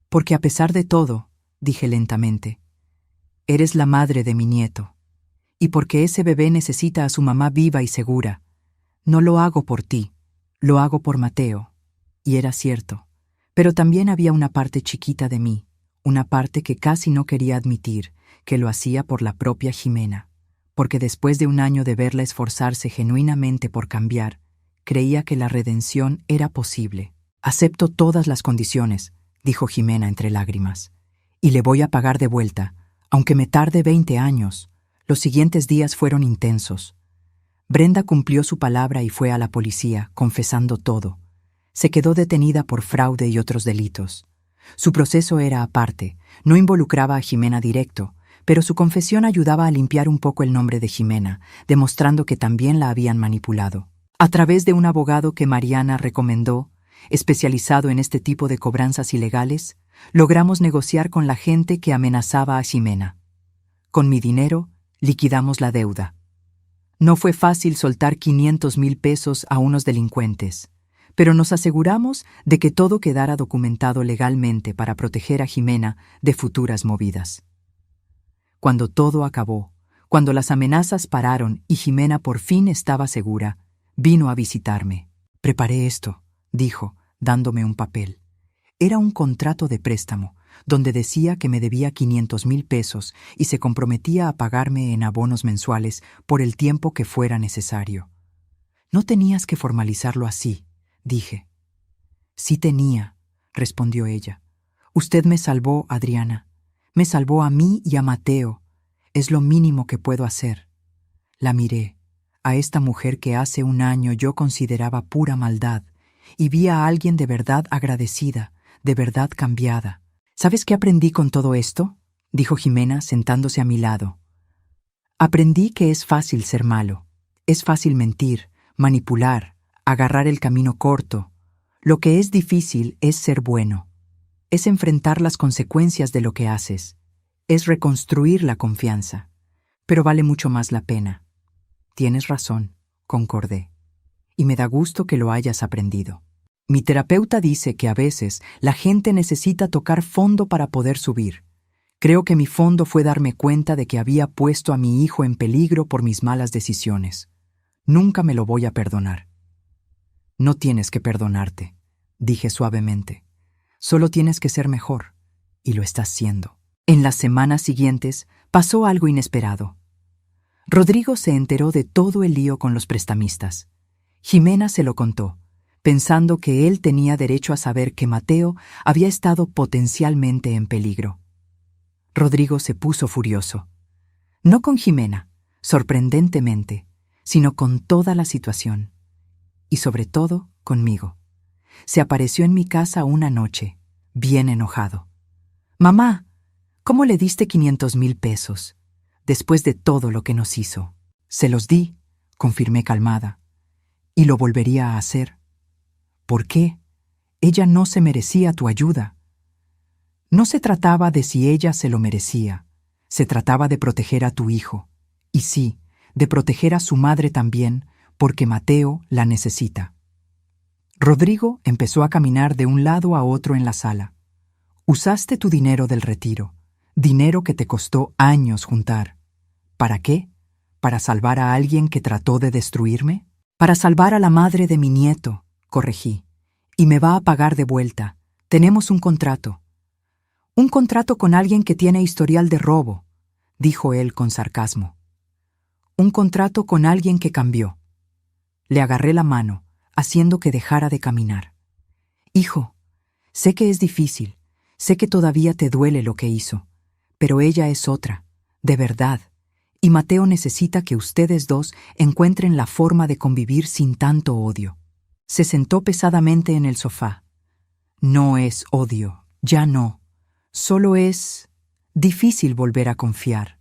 «Porque a pesar de todo», dije lentamente, «eres la madre de mi nieto. Y porque ese bebé necesita a su mamá viva y segura. No lo hago por ti, lo hago por Mateo». Y era cierto. Pero también había una parte chiquita de mí, una parte que casi no quería admitir, que lo hacía por la propia Jimena. Porque después de un año de verla esforzarse genuinamente por cambiar, creía que la redención era posible. «Acepto todas las condiciones», dijo Jimena entre lágrimas. «Y le voy a pagar de vuelta, aunque me tarde 20 años. Los siguientes días fueron intensos. Brenda cumplió su palabra y fue a la policía, confesando todo. Se quedó detenida por fraude y otros delitos. Su proceso era aparte, no involucraba a Jimena directo, pero su confesión ayudaba a limpiar un poco el nombre de Jimena, demostrando que también la habían manipulado. A través de un abogado que Mariana recomendó, especializado en este tipo de cobranzas ilegales, logramos negociar con la gente que amenazaba a Jimena. Con mi dinero, liquidamos la deuda. No fue fácil soltar 500,000 pesos a unos delincuentes, pero nos aseguramos de que todo quedara documentado legalmente para proteger a Jimena de futuras movidas. Cuando todo acabó, cuando las amenazas pararon y Jimena por fin estaba segura, vino a visitarme. «Preparé esto», dijo, dándome un papel. Era un contrato de préstamo, donde decía que me debía 500,000 pesos y se comprometía a pagarme en abonos mensuales por el tiempo que fuera necesario. «No tenías que formalizarlo así», dije. «Sí tenía», respondió ella. «Usted me salvó, Adriana. Me salvó a mí y a Mateo. Es lo mínimo que puedo hacer». La miré, a esta mujer que hace un año yo consideraba pura maldad, y vi a alguien de verdad agradecida, de verdad cambiada. «¿Sabes qué aprendí con todo esto?», dijo Jimena sentándose a mi lado. «Aprendí que es fácil ser malo. Es fácil mentir, manipular, agarrar el camino corto. Lo que es difícil es ser bueno. Es enfrentar las consecuencias de lo que haces. Es reconstruir la confianza. Pero vale mucho más la pena». «Tienes razón», concordé. «Y me da gusto que lo hayas aprendido. Mi terapeuta dice que a veces la gente necesita tocar fondo para poder subir. Creo que mi fondo fue darme cuenta de que había puesto a mi hijo en peligro por mis malas decisiones. Nunca me lo voy a perdonar». «No tienes que perdonarte», dije suavemente. «Solo tienes que ser mejor, y lo estás siendo». En las semanas siguientes pasó algo inesperado. Rodrigo se enteró de todo el lío con los prestamistas. Jimena se lo contó, pensando que él tenía derecho a saber que Mateo había estado potencialmente en peligro. Rodrigo se puso furioso. No con Jimena, sorprendentemente, sino con toda la situación. Y sobre todo conmigo. Se apareció en mi casa una noche, bien enojado. «Mamá, ¿cómo le diste 500,000 pesos? Después de todo lo que nos hizo». «Se los di», confirmé calmada. «Y lo volvería a hacer». «¿Por qué? Ella no se merecía tu ayuda». No se trataba de si ella se lo merecía. Se trataba de proteger a tu hijo. Y sí, de proteger a su madre también, porque Mateo la necesita. Rodrigo empezó a caminar de un lado a otro en la sala. «Usaste tu dinero del retiro, dinero que te costó años juntar. ¿Para qué? ¿Para salvar a alguien que trató de destruirme?» «Para salvar a la madre de mi nieto», corregí. «Y me va a pagar de vuelta. Tenemos un contrato». «Un contrato con alguien que tiene historial de robo», dijo él con sarcasmo. «Un contrato con alguien que cambió». Le agarré la mano, haciendo que dejara de caminar. «Hijo, sé que es difícil, sé que todavía te duele lo que hizo, pero ella es otra, de verdad, y Mateo necesita que ustedes dos encuentren la forma de convivir sin tanto odio». Se sentó pesadamente en el sofá. «No es odio, ya no. Solo es difícil volver a confiar.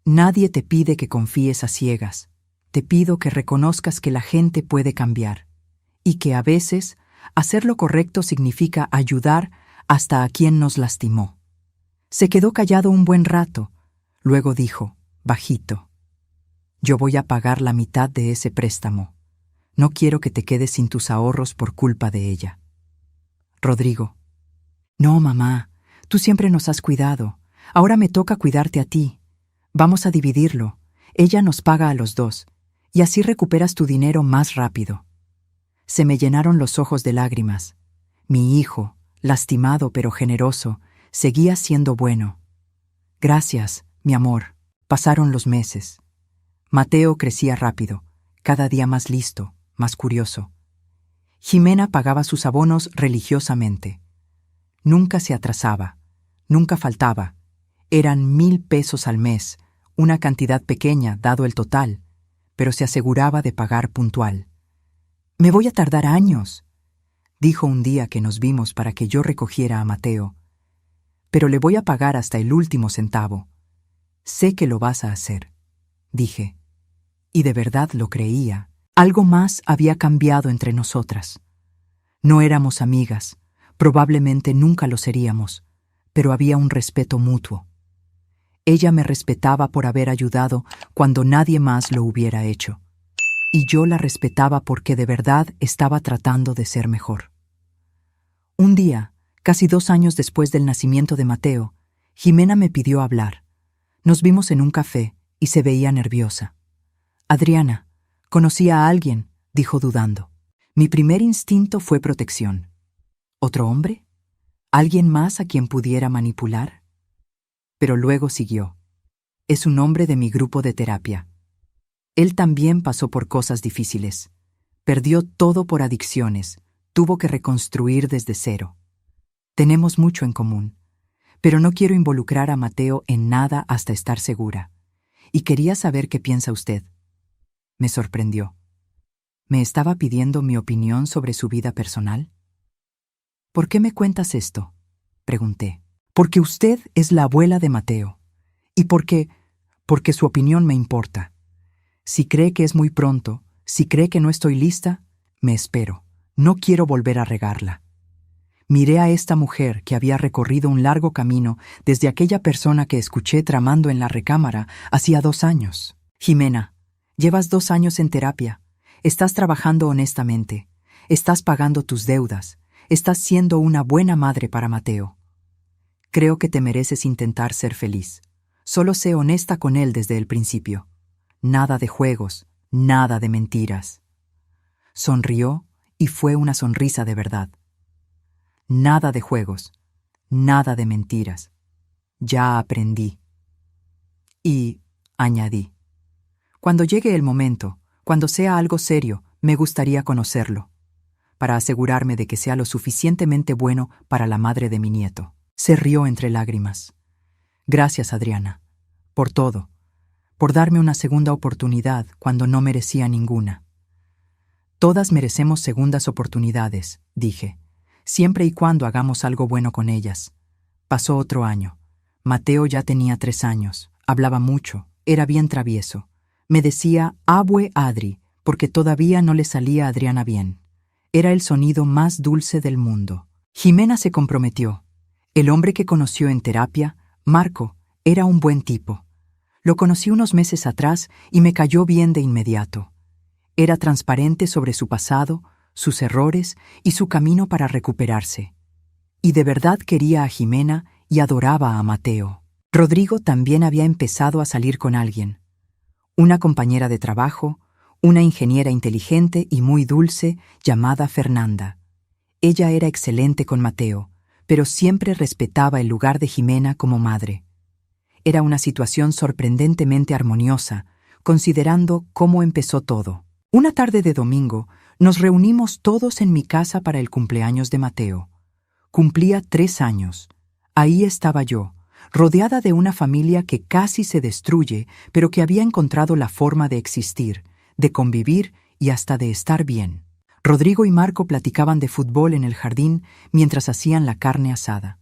Nadie te pide que confíes a ciegas. Te pido que reconozcas que la gente puede cambiar y que a veces hacer lo correcto significa ayudar hasta a quien nos lastimó». Se quedó callado un buen rato. Luego dijo, bajito: «Yo voy a pagar la mitad de ese préstamo. No quiero que te quedes sin tus ahorros por culpa de ella». Rodrigo: «No, mamá, tú siempre nos has cuidado. Ahora me toca cuidarte a ti. Vamos a dividirlo. Ella nos paga a los dos, y así recuperas tu dinero más rápido». Se me llenaron los ojos de lágrimas. Mi hijo, lastimado pero generoso, seguía siendo bueno. «Gracias, mi amor». Pasaron los meses. Mateo crecía rápido, cada día más listo, más curioso. Jimena pagaba sus abonos religiosamente. Nunca se atrasaba, nunca faltaba. Eran 1,000 pesos al mes, una cantidad pequeña dado el total, pero se aseguraba de pagar puntual. «Me voy a tardar años», dijo un día que nos vimos para que yo recogiera a Mateo. «Pero le voy a pagar hasta el último centavo». Sé que lo vas a hacer, dije. Y de verdad lo creía. Algo más había cambiado entre nosotras. No éramos amigas, probablemente nunca lo seríamos, pero había un respeto mutuo. Ella me respetaba por haber ayudado cuando nadie más lo hubiera hecho, y yo la respetaba porque de verdad estaba tratando de ser mejor. Un día, casi 2 años después del nacimiento de Mateo, Jimena me pidió hablar. Nos vimos en un café y se veía nerviosa. Adriana, conocí a alguien, dijo dudando. Mi primer instinto fue protección. ¿Otro hombre? ¿Alguien más a quien pudiera manipular? Pero luego siguió. Es un hombre de mi grupo de terapia. Él también pasó por cosas difíciles. Perdió todo por adicciones. Tuvo que reconstruir desde cero. Tenemos mucho en común, pero no quiero involucrar a Mateo en nada hasta estar segura. Y quería saber qué piensa usted. Me sorprendió. ¿Me estaba pidiendo mi opinión sobre su vida personal? ¿Por qué me cuentas esto?, pregunté. Porque usted es la abuela de Mateo. Y porque su opinión me importa. Si cree que es muy pronto, si cree que no estoy lista, me espero. No quiero volver a regarla. Miré a esta mujer que había recorrido un largo camino desde aquella persona que escuché tramando en la recámara hacía 2 años. Jimena, llevas 2 años en terapia. Estás trabajando honestamente. Estás pagando tus deudas. Estás siendo una buena madre para Mateo. Creo que te mereces intentar ser feliz. Solo sé honesta con él desde el principio. Nada de juegos, nada de mentiras. Sonrió y fue una sonrisa de verdad. Nada de juegos, nada de mentiras. Ya aprendí. Y añadí. Cuando llegue el momento, cuando sea algo serio, me gustaría conocerlo, para asegurarme de que sea lo suficientemente bueno para la madre de mi nieto. Se rió entre lágrimas. Gracias, Adriana, por todo, por darme una segunda oportunidad cuando no merecía ninguna. Todas merecemos segundas oportunidades, dije, siempre y cuando hagamos algo bueno con ellas. Pasó otro año. Mateo ya tenía 3 años, hablaba mucho, era bien travieso. Me decía Abue Adri, porque todavía no le salía a Adriana bien. Era el sonido más dulce del mundo. Jimena se comprometió. El hombre que conoció en terapia, Marco, era un buen tipo. Lo conocí unos meses atrás y me cayó bien de inmediato. Era transparente sobre su pasado, sus errores y su camino para recuperarse. Y de verdad quería a Jimena y adoraba a Mateo. Rodrigo también había empezado a salir con alguien. Una compañera de trabajo, una ingeniera inteligente y muy dulce llamada Fernanda. Ella era excelente con Mateo, pero siempre respetaba el lugar de Jimena como madre. Era una situación sorprendentemente armoniosa, considerando cómo empezó todo. Una tarde de domingo, nos reunimos todos en mi casa para el cumpleaños de Mateo. Cumplía 3 años. Ahí estaba yo, rodeada de una familia que casi se destruye, pero que había encontrado la forma de existir, de convivir y hasta de estar bien. Rodrigo y Marco platicaban de fútbol en el jardín mientras hacían la carne asada.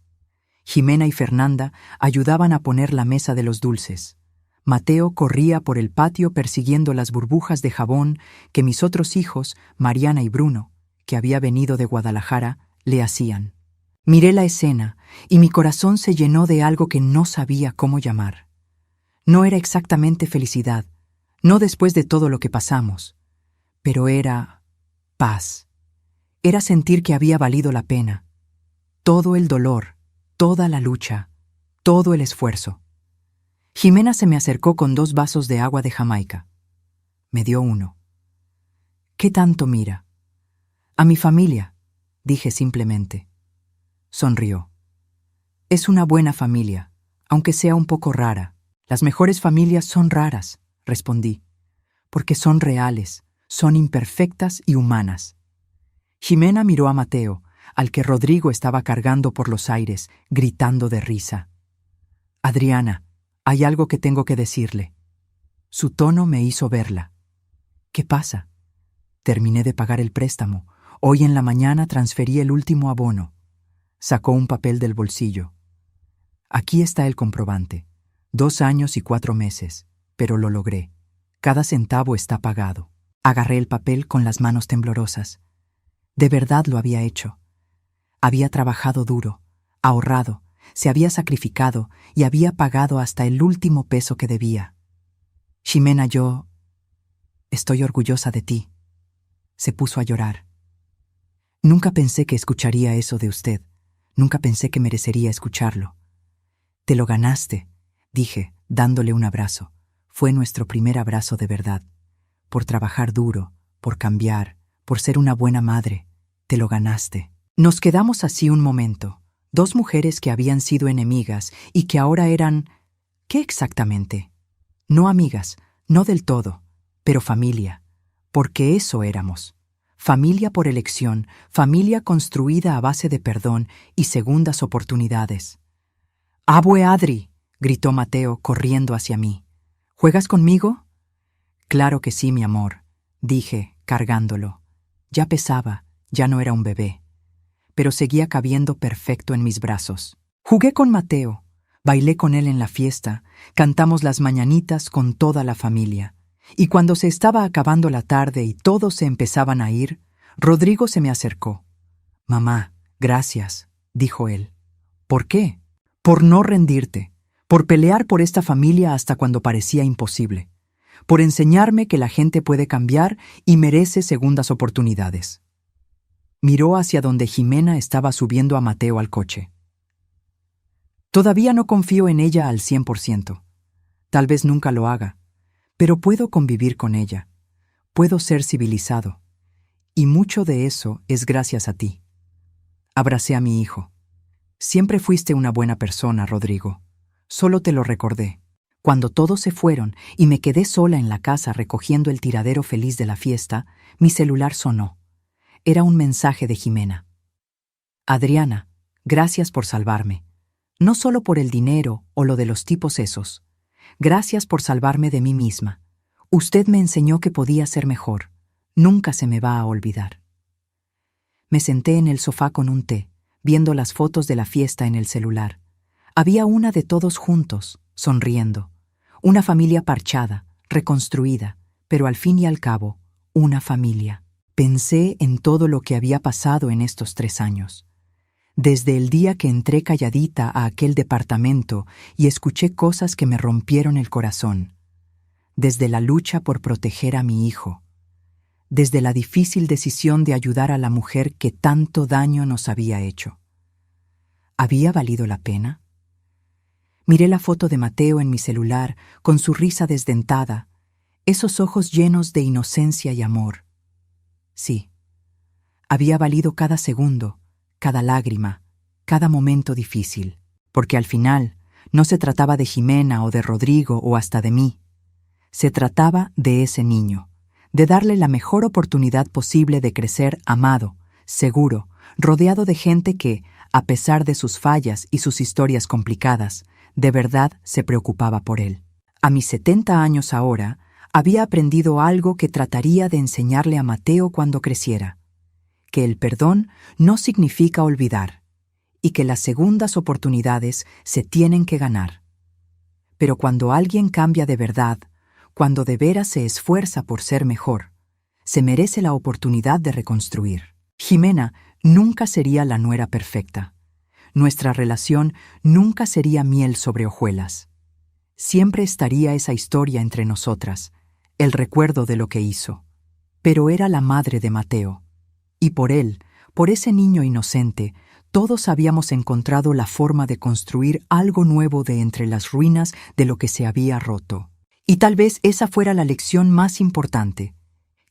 Jimena y Fernanda ayudaban a poner la mesa de los dulces. Mateo corría por el patio persiguiendo las burbujas de jabón que mis otros hijos, Mariana y Bruno, que había venido de Guadalajara, le hacían. Miré la escena y mi corazón se llenó de algo que no sabía cómo llamar. No era exactamente felicidad, no después de todo lo que pasamos, pero era paz. Era sentir que había valido la pena. Todo el dolor, toda la lucha, todo el esfuerzo. Jimena se me acercó con 2 vasos de agua de Jamaica. Me dio uno. ¿Qué tanto mira? A mi familia, dije simplemente. Sonrió. Es una buena familia, aunque sea un poco rara. Las mejores familias son raras, respondí, porque son reales, son imperfectas y humanas. Jimena miró a Mateo, al que Rodrigo estaba cargando por los aires, gritando de risa. Adriana, hay algo que tengo que decirle. Su tono me hizo verla. ¿Qué pasa? Terminé de pagar el préstamo. Hoy en la mañana transferí el último abono. Sacó un papel del bolsillo. Aquí está el comprobante. 2 años y 4 meses, pero lo logré. Cada centavo está pagado. Agarré el papel con las manos temblorosas. De verdad lo había hecho. Había trabajado duro, ahorrado, se había sacrificado y había pagado hasta el último peso que debía. Ximena, yo estoy orgullosa de ti. Se puso a llorar. Nunca pensé que escucharía eso de usted. Nunca pensé que merecería escucharlo. Te lo ganaste, dije, dándole un abrazo. Fue nuestro primer abrazo de verdad. Por trabajar duro, por cambiar, por ser una buena madre. Te lo ganaste. Nos quedamos así un momento. 2 mujeres que habían sido enemigas y que ahora eran... ¿Qué exactamente? No amigas, no del todo, pero familia. Porque eso éramos. Familia por elección, familia construida a base de perdón y segundas oportunidades. «¡Abue Adri!», gritó Mateo corriendo hacia mí. «¿Juegas conmigo?» «Claro que sí, mi amor», dije, cargándolo. Ya pesaba, ya no era un bebé, pero seguía cabiendo perfecto en mis brazos. Jugué con Mateo, bailé con él en la fiesta, cantamos las mañanitas con toda la familia. Y cuando se estaba acabando la tarde y todos se empezaban a ir, Rodrigo se me acercó. «Mamá, gracias», dijo él. «¿Por qué?» «Por no rendirte, por pelear por esta familia hasta cuando parecía imposible, por enseñarme que la gente puede cambiar y merece segundas oportunidades». Miró hacia donde Ximena estaba subiendo a Mateo al coche. «Todavía no confío en ella al 100%. Tal vez nunca lo haga, pero puedo convivir con ella. Puedo ser civilizado. Y mucho de eso es gracias a ti». Abracé a mi hijo. «Siempre fuiste una buena persona, Rodrigo. Solo te lo recordé». Cuando todos se fueron y me quedé sola en la casa recogiendo el tiradero feliz de la fiesta, mi celular sonó. Era un mensaje de Ximena. «Adriana, gracias por salvarme. No solo por el dinero o lo de los tipos esos. Gracias por salvarme de mí misma. Usted me enseñó que podía ser mejor. Nunca se me va a olvidar». Me senté en el sofá con un té, viendo las fotos de la fiesta en el celular. Había una de todos juntos, sonriendo. Una familia parchada, reconstruida, pero al fin y al cabo, una familia. Pensé en todo lo que había pasado en estos 3 años. Desde el día que entré calladita a aquel departamento y escuché cosas que me rompieron el corazón. Desde la lucha por proteger a mi hijo. Desde la difícil decisión de ayudar a la mujer que tanto daño nos había hecho. ¿Había valido la pena? Miré la foto de Mateo en mi celular, con su risa desdentada, esos ojos llenos de inocencia y amor. Sí, había valido cada segundo, cada lágrima, cada momento difícil, porque al final no se trataba de Ximena o de Rodrigo o hasta de mí. Se trataba de ese niño, de darle la mejor oportunidad posible de crecer amado, seguro, rodeado de gente que, a pesar de sus fallas y sus historias complicadas, de verdad se preocupaba por él. A mis 70 años ahora, había aprendido algo que trataría de enseñarle a Mateo cuando creciera, que el perdón no significa olvidar, y que las segundas oportunidades se tienen que ganar. Pero cuando alguien cambia de verdad, cuando de veras se esfuerza por ser mejor, se merece la oportunidad de reconstruir. Ximena nunca sería la nuera perfecta. Nuestra relación nunca sería miel sobre hojuelas. Siempre estaría esa historia entre nosotras, el recuerdo de lo que hizo. Pero era la madre de Mateo. Y por él, por ese niño inocente, todos habíamos encontrado la forma de construir algo nuevo de entre las ruinas de lo que se había roto. Y tal vez esa fuera la lección más importante,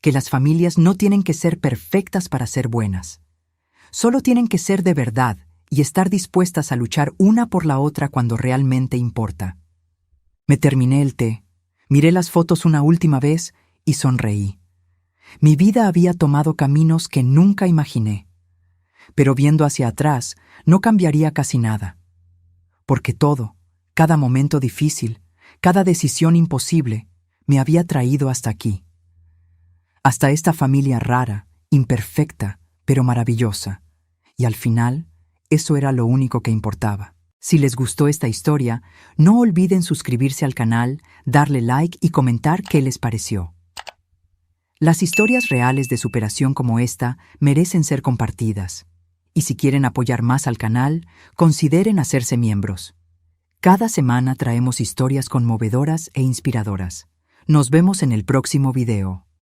que las familias no tienen que ser perfectas para ser buenas. Solo tienen que ser de verdad y estar dispuestas a luchar una por la otra cuando realmente importa. Me terminé el té, miré las fotos una última vez y sonreí. Mi vida había tomado caminos que nunca imaginé. Pero viendo hacia atrás, no cambiaría casi nada. Porque todo, cada momento difícil, cada decisión imposible, me había traído hasta aquí. Hasta esta familia rara, imperfecta, pero maravillosa. Y al final, eso era lo único que importaba. Si les gustó esta historia, no olviden suscribirse al canal, darle like y comentar qué les pareció. Las historias reales de superación como esta merecen ser compartidas. Y si quieren apoyar más al canal, consideren hacerse miembros. Cada semana traemos historias conmovedoras e inspiradoras. Nos vemos en el próximo video.